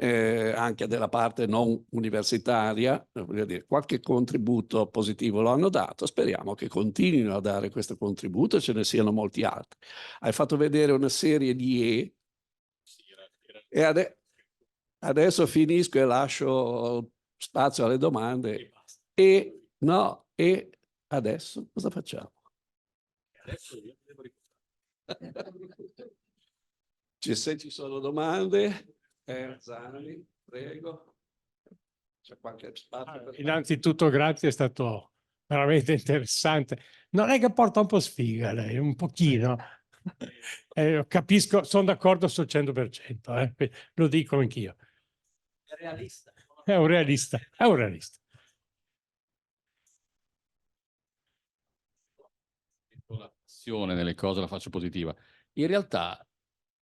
anche della parte non universitaria, voglio dire, qualche contributo positivo lo hanno dato, speriamo che continuino a dare questo contributo e ce ne siano molti altri. Hai fatto vedere una serie di e adesso finisco e lascio spazio alle domande. E no, e adesso cosa facciamo? Adesso io devo se ci sono domande, Zani, prego. C'è qualche spazio per Innanzitutto grazie, è stato veramente interessante. Non è che porta un po' sfiga lei, un pochino. Capisco, sono d'accordo sul 100%, lo dico anch'io. È realista. È un realista, è un realista. La passione nelle cose la faccio positiva. In realtà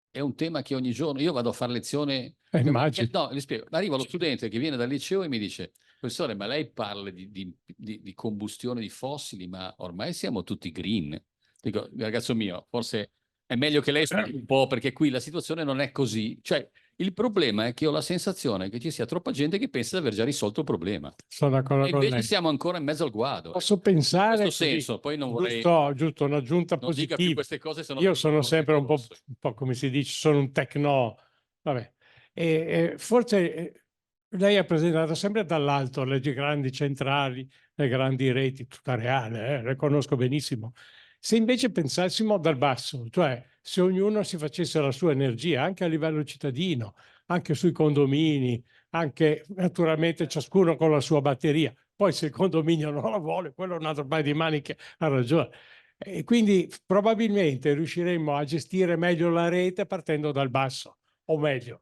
è un tema che ogni giorno io vado a fare lezione. Immagino. No, gli spiego. Arriva lo studente che viene dal liceo e mi dice: professore, ma lei parla di combustione di fossili, ma ormai siamo tutti green. Dico, ragazzo mio, forse è meglio che lei spieghi un po', perché qui la situazione non è così. Cioè, Il problema è che ho la sensazione che ci sia troppa gente che pensa di aver già risolto il problema. Sono d'accordo E con invece lei. siamo ancora in mezzo al guado. Posso pensare In questo così, senso, poi non vorrei... giusto un'aggiunta non dica più positiva. queste cose, se no Io poi sono sono sempre un rosse. po' come si dice, sono un tecno, vabbè. E forse lei ha presentato sempre dall'alto le grandi centrali, le grandi reti, tutta reale, le conosco benissimo. Se invece pensassimo dal basso, cioè se ognuno si facesse la sua energia, anche a livello cittadino, anche sui condomini, anche naturalmente ciascuno con la sua batteria. Poi se il condominio non la vuole, quello è un altro paio di maniche, ha ragione. E quindi probabilmente riusciremo a gestire meglio la rete partendo dal basso, o meglio,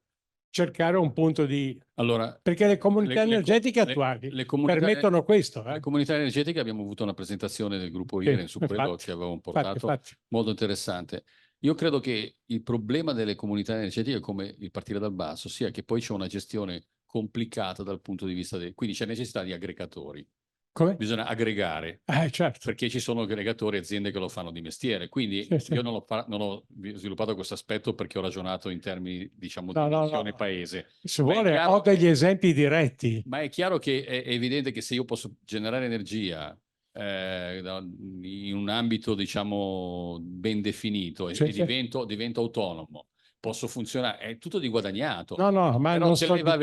cercare un punto di... Allora, Perché le comunità energetiche attuali le comunità, permettono questo. le comunità energetiche, abbiamo avuto una presentazione del gruppo Sì, IREN su quello infatti, che avevamo portato, infatti. molto interessante. Io credo che il problema delle comunità energetiche, come il partire dal basso, sia che poi c'è una gestione complicata dal punto di vista quindi c'è necessità di aggregatori. Come? Bisogna aggregare, Certo. perché ci sono aggregatori e aziende che lo fanno di mestiere. Quindi Sì. io non ho sviluppato questo aspetto perché ho ragionato in termini, diciamo, di No. missione paese. Se vuole, ho degli esempi diretti. Ma è chiaro che è evidente che se io posso generare energia in un ambito, diciamo, ben definito e divento autonomo, posso funzionare, è tutto di guadagnato. No, ma però non se lei va a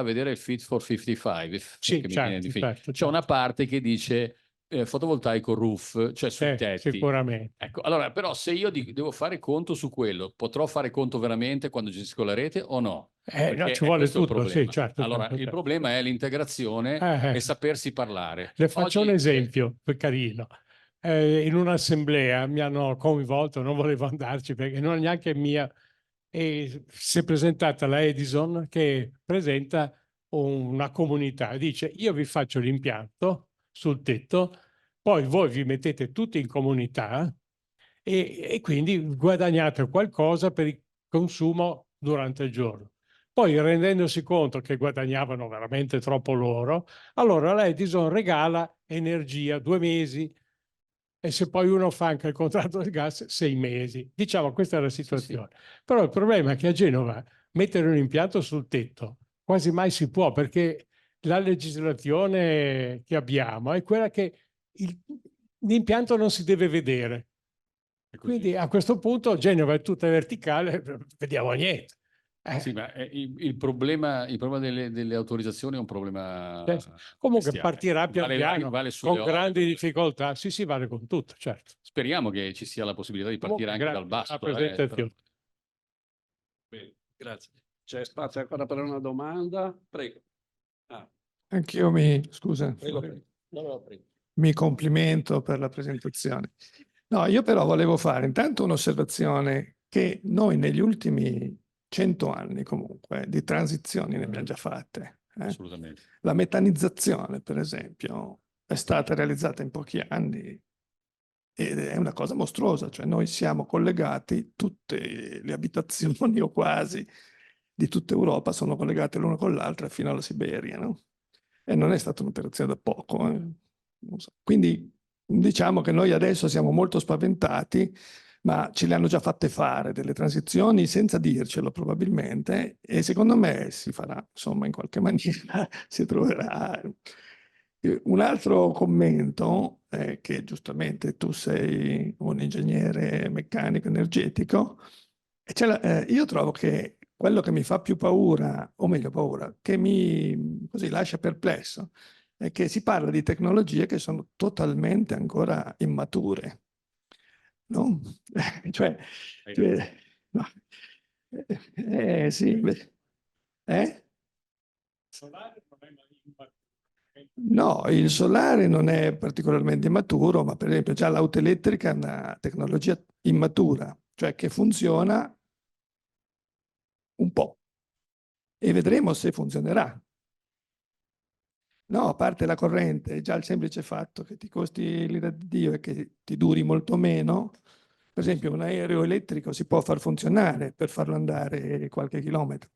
vedere, il Fit for 55, sì, che mi viene certo, di certo. c'è una parte che dice fotovoltaico roof, cioè sui tetti. Sicuramente. Ecco, allora, però se io devo fare conto su quello, potrò fare conto veramente quando gestisco la rete o no? No, ci Perché vuole questo è il tutto, sì, problema. certo. Allora, il problema è l'integrazione e sapersi parlare. Le faccio un Oggi, esempio, carino. In un'assemblea mi hanno coinvolto, non volevo andarci perché non è neanche mia, e si è presentata la Edison che presenta una comunità, dice io vi faccio l'impianto sul tetto, poi voi vi mettete tutti in comunità e quindi guadagnate qualcosa per il consumo durante il giorno. Poi rendendosi conto che guadagnavano veramente troppo loro, allora l'Edison regala energia 2 mesi e se poi uno fa anche il contratto del gas 6 mesi. Diciamo, questa è la situazione. Sì. Però il problema è che a Genova mettere un impianto sul tetto quasi mai si può perché la legislazione che abbiamo è quella che l'impianto non si deve vedere. Quindi a questo punto Genova è tutta verticale, vediamo niente. Sì, ma il problema delle autorizzazioni è un problema comunque bestiale. partirà pian piano, vale con grandi difficoltà. Sì, vale con tutto, certo. Speriamo che ci sia la possibilità di partire anche dal basso. Presentazione. Bene, grazie. C'è spazio ancora per una domanda? Prego. Anch'io mi complimento per la presentazione. No, io però volevo fare intanto un'osservazione che noi negli ultimi 100 anni comunque di transizioni ne abbiamo già fatte. Assolutamente. La metanizzazione, per esempio, è stata realizzata in pochi anni ed è una cosa mostruosa, cioè noi siamo collegati, tutte le abitazioni o quasi di tutta Europa sono collegate l'una con l'altra fino alla Siberia, no? E non è stata un'operazione da poco. Non so. Quindi diciamo che noi adesso siamo molto spaventati, ma ce le hanno già fatte fare delle transizioni senza dircelo probabilmente e secondo me si farà, insomma, in qualche maniera si troverà. Un altro commento è che giustamente tu sei un ingegnere meccanico energetico e io trovo che quello che mi fa più paura, o meglio paura, che mi così lascia perplesso, è che si parla di tecnologie che sono totalmente ancora immature. No? cioè no. Sì. No, il solare non è particolarmente immaturo, ma per esempio già l'auto elettrica è una tecnologia immatura, cioè che funziona un po' e vedremo se funzionerà. No, a parte la corrente, già il semplice fatto che ti costi l'ira di Dio e che ti duri molto meno, per esempio un aereo elettrico si può far funzionare per farlo andare qualche chilometro,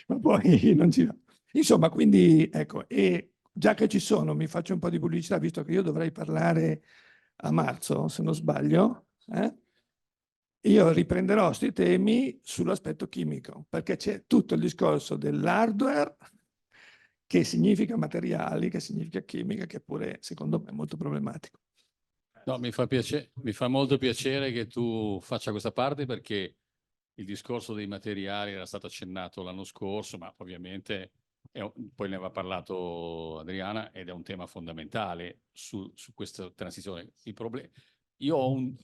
ma poi non ci va. Insomma, quindi ecco, e già che ci sono, mi faccio un po' di pubblicità, visto che io dovrei parlare a marzo, se non sbaglio, io riprenderò questi temi sull'aspetto chimico, perché c'è tutto il discorso dell'hardware, che significa materiali, che significa chimica, che pure secondo me è molto problematico. No, mi fa molto piacere che tu faccia questa parte, perché il discorso dei materiali era stato accennato l'anno scorso, ma ovviamente poi ne aveva parlato Adriana, ed è un tema fondamentale su questa transizione.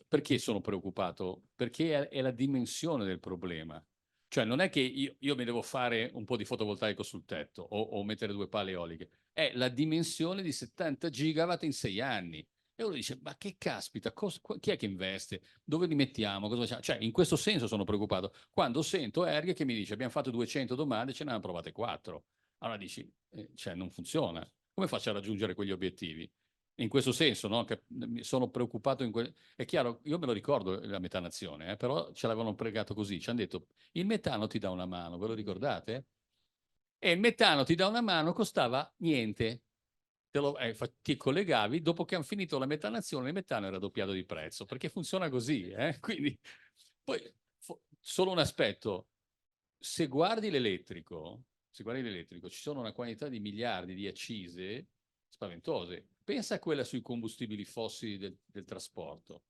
Perché sono preoccupato? Perché è la dimensione del problema. Cioè non è che io mi devo fare un po' di fotovoltaico sul tetto o mettere 2 pale eoliche, è la dimensione di 70 gigawatt in 6 anni. E uno dice, ma che caspita, chi è che investe? Dove li mettiamo? Cosa facciamo? Cioè, in questo senso sono preoccupato. Quando sento Erghe che mi dice, abbiamo fatto 200 domande, ce ne hanno provate 4. Allora dici, cioè, non funziona. Come faccio a raggiungere quegli obiettivi? In questo senso, no? Che sono preoccupato. È chiaro, io me lo ricordo la metanazione, però ce l'avevano pregato così. Ci hanno detto, il metano ti dà una mano, ve lo ricordate? E il metano ti dà una mano, costava niente. Ti collegavi, dopo che hanno finito la metanazione, il metano era doppiato di prezzo, perché funziona così. Quindi, poi, solo un aspetto, se guardi l'elettrico, ci sono una quantità di miliardi di accise spaventose. Pensa a quella sui combustibili fossili del trasporto.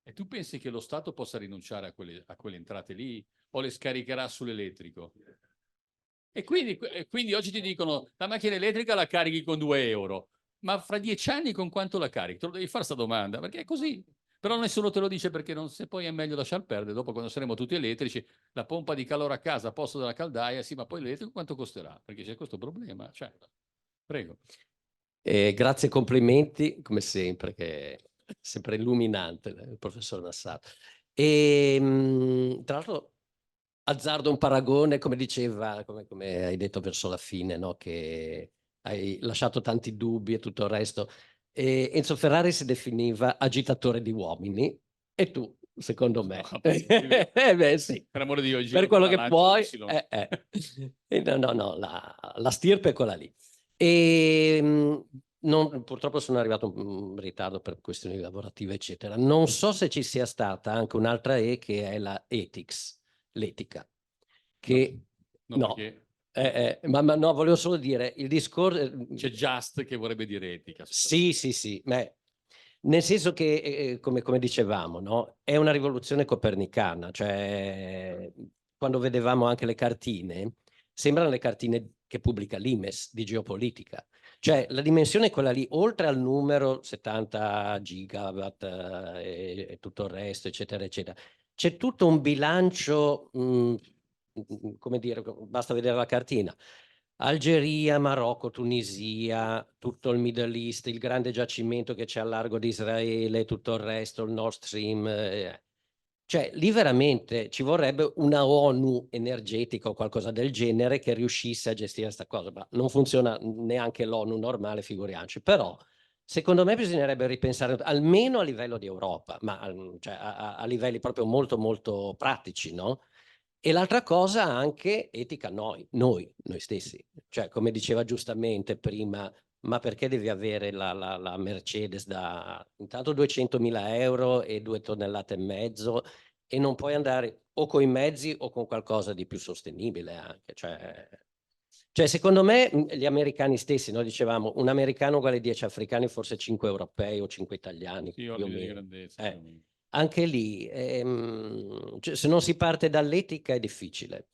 E tu pensi che lo Stato possa rinunciare a quelle entrate lì, o le scaricherà sull'elettrico? E quindi oggi ti dicono la macchina elettrica la carichi con 2 euro, ma fra 10 anni con quanto la carichi? Te lo devi fare questa domanda, perché è così. Però nessuno te lo dice, perché se poi è meglio lasciar perdere. Dopo, quando saremo tutti elettrici, la pompa di calore a casa a posto della caldaia, sì, ma poi l'elettrico quanto costerà? Perché c'è questo problema. Cioè, prego. Grazie e complimenti, come sempre, che è sempre illuminante il professor Nassar. Tra l'altro azzardo un paragone, come diceva, come hai detto verso la fine, no? Che hai lasciato tanti dubbi e tutto il resto. Enzo Ferrari si definiva agitatore di uomini, e tu, secondo me, No, beh, sì, per amore di Dio, per quello che puoi, no, la stirpe è quella lì. Purtroppo sono arrivato in ritardo per questioni lavorative, eccetera. Non so se ci sia stata anche un'altra che è la ethics, l'etica, che no, ma no, volevo solo dire il discorso. C'è just che vorrebbe dire etica. Sì, nel senso che, come dicevamo, no? È una rivoluzione copernicana, cioè quando vedevamo anche le cartine, sembrano le cartine che pubblica l'Imes di geopolitica. Cioè la dimensione è quella lì, oltre al numero 70 gigawatt e tutto il resto, eccetera, eccetera. C'è tutto un bilancio, come dire, basta vedere la cartina. Algeria, Marocco, Tunisia, tutto il Middle East, il grande giacimento che c'è al largo di Israele, tutto il resto, il Nord Stream. Cioè, lì veramente ci vorrebbe una ONU energetica o qualcosa del genere che riuscisse a gestire questa cosa. Ma non funziona neanche l'ONU normale, figuriamoci. Però, secondo me, bisognerebbe ripensare, almeno a livello di Europa, ma cioè, a livelli proprio molto, molto pratici, no? E l'altra cosa anche etica, noi stessi. Cioè, come diceva giustamente prima, ma perché devi avere la Mercedes da intanto 200.000 euro e 2,5 tonnellate e non puoi andare o con i mezzi o con qualcosa di più sostenibile anche. Cioè secondo me gli americani stessi, noi dicevamo un americano uguale 10 africani, forse 5 europei o 5 italiani. Sì, ordine di grandezza. Anche lì, cioè, se non si parte dall'etica è difficile.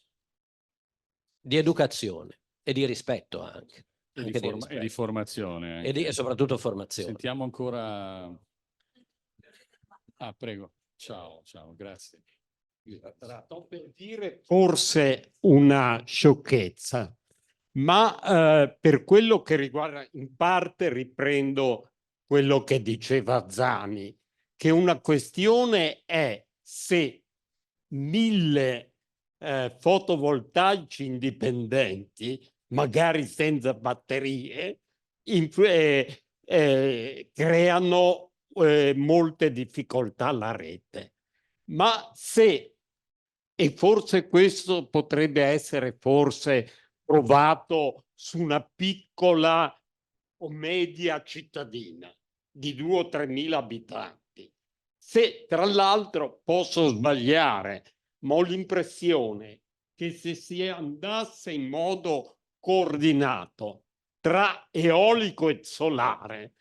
Di educazione e di rispetto anche. E di formazione. E soprattutto formazione. Sentiamo ancora. Prego. Ciao, grazie. Sto per dire forse una sciocchezza, ma per quello che riguarda, in parte riprendo quello che diceva Zani, che una questione è se 1000 fotovoltaici indipendenti, magari senza batterie, creano molte difficoltà alla rete. Ma se, e forse questo potrebbe essere provato su una piccola o media cittadina di 2 o 3 mila abitanti, Se tra l'altro posso sbagliare, ma ho l'impressione che se si andasse in modo coordinato tra eolico e solare,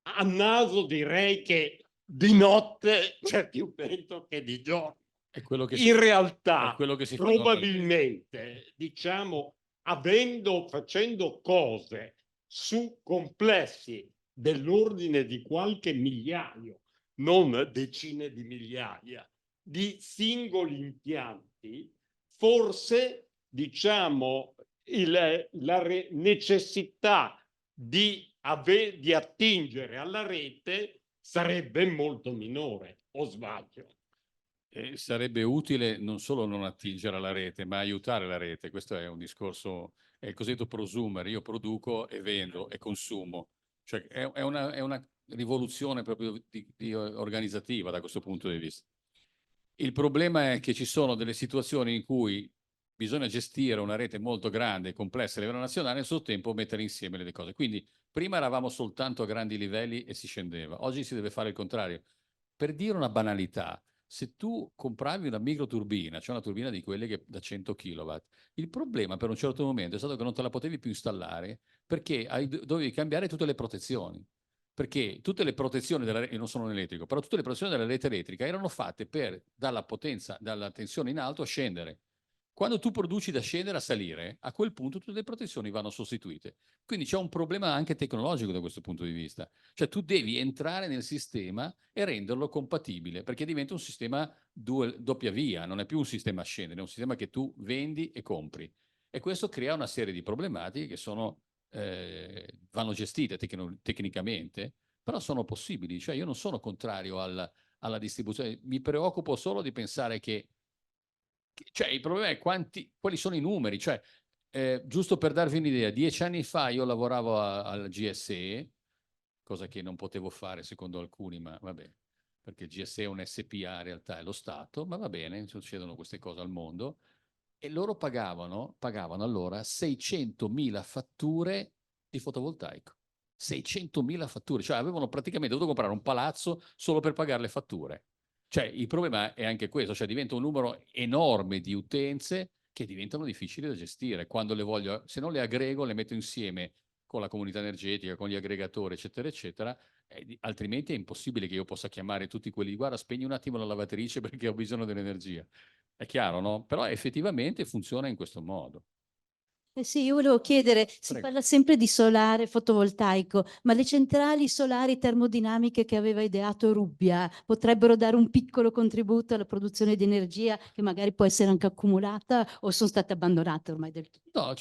a naso direi che di notte c'è più vento che di giorno. È quello che In realtà, è quello che si fa probabilmente, diciamo, facendo cose su complessi dell'ordine di qualche migliaio, non decine di migliaia, di singoli impianti, forse, diciamo, la necessità di attingere alla rete sarebbe molto minore, o sbaglio? Sarebbe utile non solo non attingere alla rete, ma aiutare la rete. Questo è un discorso, è il cosiddetto prosumer. Io produco e vendo e consumo. Cioè è una rivoluzione proprio organizzativa da questo punto di vista. Il problema è che ci sono delle situazioni in cui bisogna gestire una rete molto grande e complessa a livello nazionale e nel suo tempo mettere insieme le cose. Quindi prima eravamo soltanto a grandi livelli e si scendeva. Oggi si deve fare il contrario. Per dire una banalità, se tu compravi una microturbina, cioè una turbina di quelle che da 100 kW, il problema per un certo momento è stato che non te la potevi più installare perché dovevi cambiare tutte le protezioni. Perché tutte le protezioni della rete, io non sono un elettrico, però tutte le protezioni della rete elettrica erano fatte per dalla potenza, dalla tensione in alto a scendere. Quando tu produci da scendere a salire, a quel punto tutte le protezioni vanno sostituite. Quindi c'è un problema anche tecnologico da questo punto di vista. Cioè tu devi entrare nel sistema e renderlo compatibile, perché diventa un sistema doppia via, non è più un sistema a scendere, è un sistema che tu vendi e compri. E questo crea una serie di problematiche che vanno gestite tecnicamente, però sono possibili. Cioè io non sono contrario alla distribuzione, mi preoccupo solo di pensare cioè il problema è quali sono i numeri. Cioè, giusto per darvi un'idea, 10 anni fa io lavoravo al GSE, cosa che non potevo fare secondo alcuni, ma vabbè, perché il GSE è un SPA, in realtà è lo Stato, ma va bene, succedono queste cose al mondo, e loro pagavano allora 600.000 fatture di fotovoltaico. 600.000 fatture, cioè avevano praticamente dovuto comprare un palazzo solo per pagare le fatture. Cioè il problema è anche questo, cioè diventa un numero enorme di utenze che diventano difficili da gestire. Quando le voglio, se non le aggrego, le metto insieme con la comunità energetica, con gli aggregatori, eccetera, eccetera, altrimenti è impossibile che io possa chiamare tutti quelli, guarda, spegni un attimo la lavatrice perché ho bisogno dell'energia. È chiaro, no? Però effettivamente funziona in questo modo. Eh sì, io volevo chiedere, si Prego. parla sempre di solare fotovoltaico, ma le centrali solari termodinamiche che aveva ideato Rubbia potrebbero dare un piccolo contributo alla produzione di energia che magari può essere anche accumulata o sono state abbandonate ormai del tutto? No,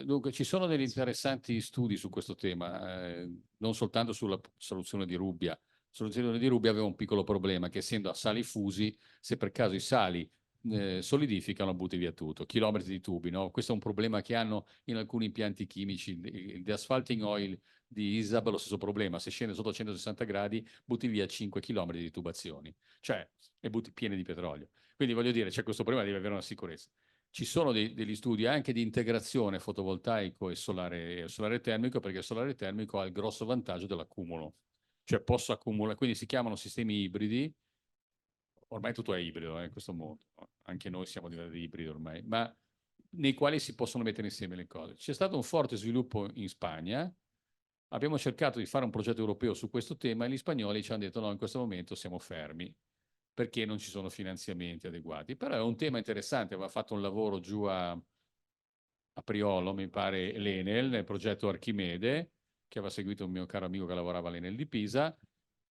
dunque, ci sono degli interessanti studi su questo tema, non soltanto sulla soluzione di Rubbia. La soluzione di Rubbia aveva un piccolo problema, che essendo a sali fusi, se per caso i sali solidificano, butti via tutto, chilometri di tubi, no? Questo è un problema che hanno in alcuni impianti chimici. Il deasphalting oil di ISAB è lo stesso problema, se scende sotto 160 gradi butti via 5 chilometri di tubazioni, cioè e butti piene di petrolio. Quindi voglio dire, c'è questo problema, devi avere una sicurezza. Ci sono degli studi anche di integrazione fotovoltaico e solare termico, perché il solare termico ha il grosso vantaggio dell'accumulo, cioè posso accumulare, quindi si chiamano sistemi ibridi. Ormai tutto è ibrido in questo mondo, anche noi siamo diventati ibridi ormai, ma nei quali si possono mettere insieme le cose. C'è stato un forte sviluppo in Spagna, abbiamo cercato di fare un progetto europeo su questo tema e gli spagnoli ci hanno detto no, in questo momento siamo fermi perché non ci sono finanziamenti adeguati. Però è un tema interessante, aveva fatto un lavoro giù a Priolo, mi pare, l'Enel, nel progetto Archimede, che aveva seguito un mio caro amico che lavorava all'Enel di Pisa,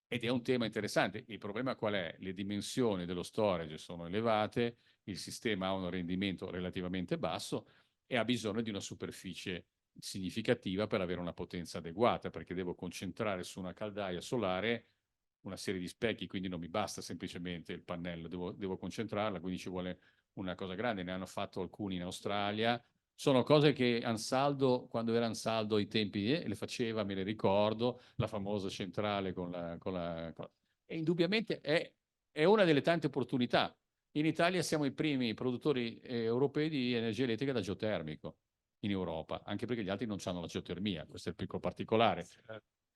ed è un tema interessante. Il problema qual è? Le dimensioni dello storage sono elevate, il sistema ha un rendimento relativamente basso e ha bisogno di una superficie significativa per avere una potenza adeguata, perché devo concentrare su una caldaia solare una serie di specchi, quindi non mi basta semplicemente il pannello, devo concentrarla, quindi ci vuole una cosa grande. Ne hanno fatto alcuni in Australia. Sono cose che Ansaldo, quando era Ansaldo ai tempi, le faceva, me le ricordo, la famosa centrale E indubbiamente è una delle tante opportunità. In Italia siamo i primi produttori europei di energia elettrica da geotermico in Europa, anche perché gli altri non hanno la geotermia, questo è il piccolo particolare.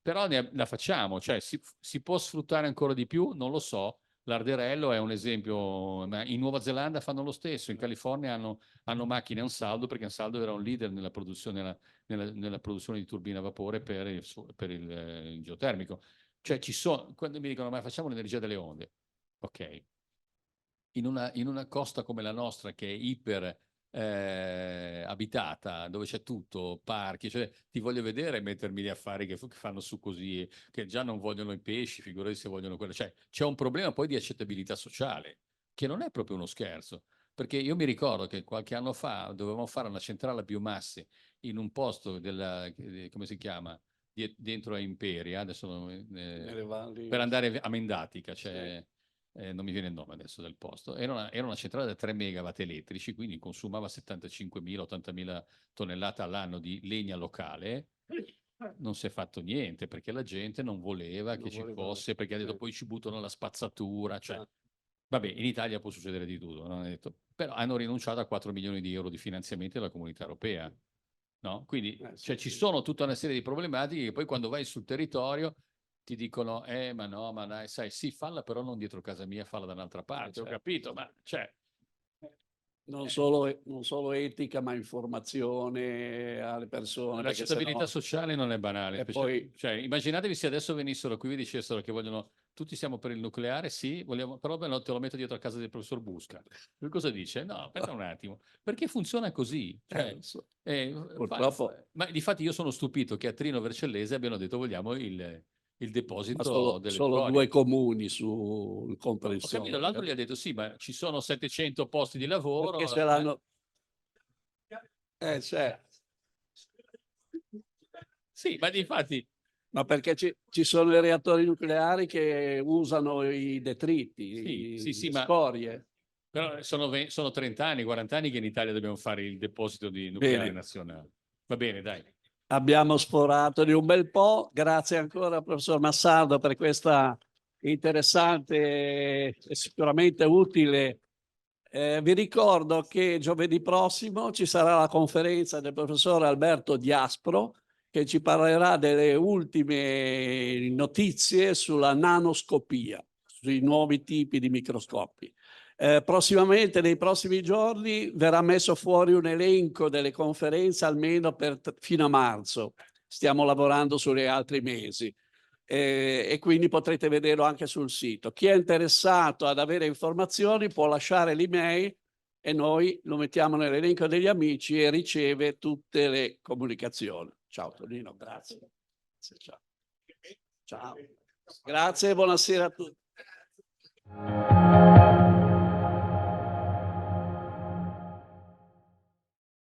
però la facciamo, cioè si può sfruttare ancora di più, non lo so. L'arderello è un esempio, ma in Nuova Zelanda fanno lo stesso, in California hanno macchine Ansaldo, perché Ansaldo era un leader nella produzione, nella produzione di turbine a vapore per il geotermico. Cioè quando mi dicono ma facciamo l'energia delle onde, ok, in una costa come la nostra che è iper abitata, dove c'è tutto, parchi, cioè ti voglio vedere mettermi gli affari che fanno su così, che già non vogliono i pesci, figurati se vogliono quello. Cioè c'è un problema poi di accettabilità sociale, che non è proprio uno scherzo, perché io mi ricordo che qualche anno fa dovevamo fare una centrale a biomasse in un posto come si chiama? Dentro a Imperia, adesso per andare a Mendatica, cioè non mi viene il nome adesso del posto, era una centrale da 3 megawatt elettrici, quindi consumava 75.000-80.000 tonnellate all'anno di legna locale. Non si è fatto niente perché la gente non voleva che ci fosse, perché ha detto poi ci buttano la spazzatura, cioè vabbè, in Italia può succedere di tutto, non è detto. Però hanno rinunciato a 4 milioni di euro di finanziamenti della comunità europea, no? Quindi cioè, ci sono tutta una serie di problematiche che poi quando vai sul territorio ti dicono, ma no, ma dai, sai, sì, falla però non dietro casa mia, falla da un'altra parte, ho capito, ma cioè... Non solo etica, ma informazione alle persone. L'accettabilità sociale non è banale. Poi... Cioè, immaginatevi se adesso venissero qui e vi dicessero che vogliono, tutti siamo per il nucleare, sì, vogliamo, però te lo metto dietro a casa del professor Busca. Lui cosa dice? No, aspetta un attimo, perché funziona così. Cioè, purtroppo... ma difatti io sono stupito che a Trino Vercellese abbiano detto vogliamo il deposito solo 2 comuni sul comprensione. Ho capito, l'altro gli ha detto sì, ma ci sono 700 posti di lavoro. Perché se l'hanno... Sì, ma difatti... Ma perché ci sono i reattori nucleari che usano i detriti, sì, le scorie. Però sono 30 anni, 40 anni che in Italia dobbiamo fare il deposito di nucleare nazionale. Va bene, dai. Abbiamo sforato di un bel po'. Grazie ancora, professor Massardo, per questa interessante e sicuramente utile. Vi ricordo che giovedì prossimo ci sarà la conferenza del professor Alberto Diaspro, che ci parlerà delle ultime notizie sulla nanoscopia, sui nuovi tipi di microscopi. Prossimamente, nei prossimi giorni, verrà messo fuori un elenco delle conferenze almeno fino a marzo. Stiamo lavorando sugli altri mesi e quindi potrete vederlo anche sul sito. Chi è interessato ad avere informazioni può lasciare l'email e noi lo mettiamo nell'elenco degli amici e riceve tutte le comunicazioni. Ciao Tonino, grazie. Ciao. Ciao. Grazie e buonasera a tutti.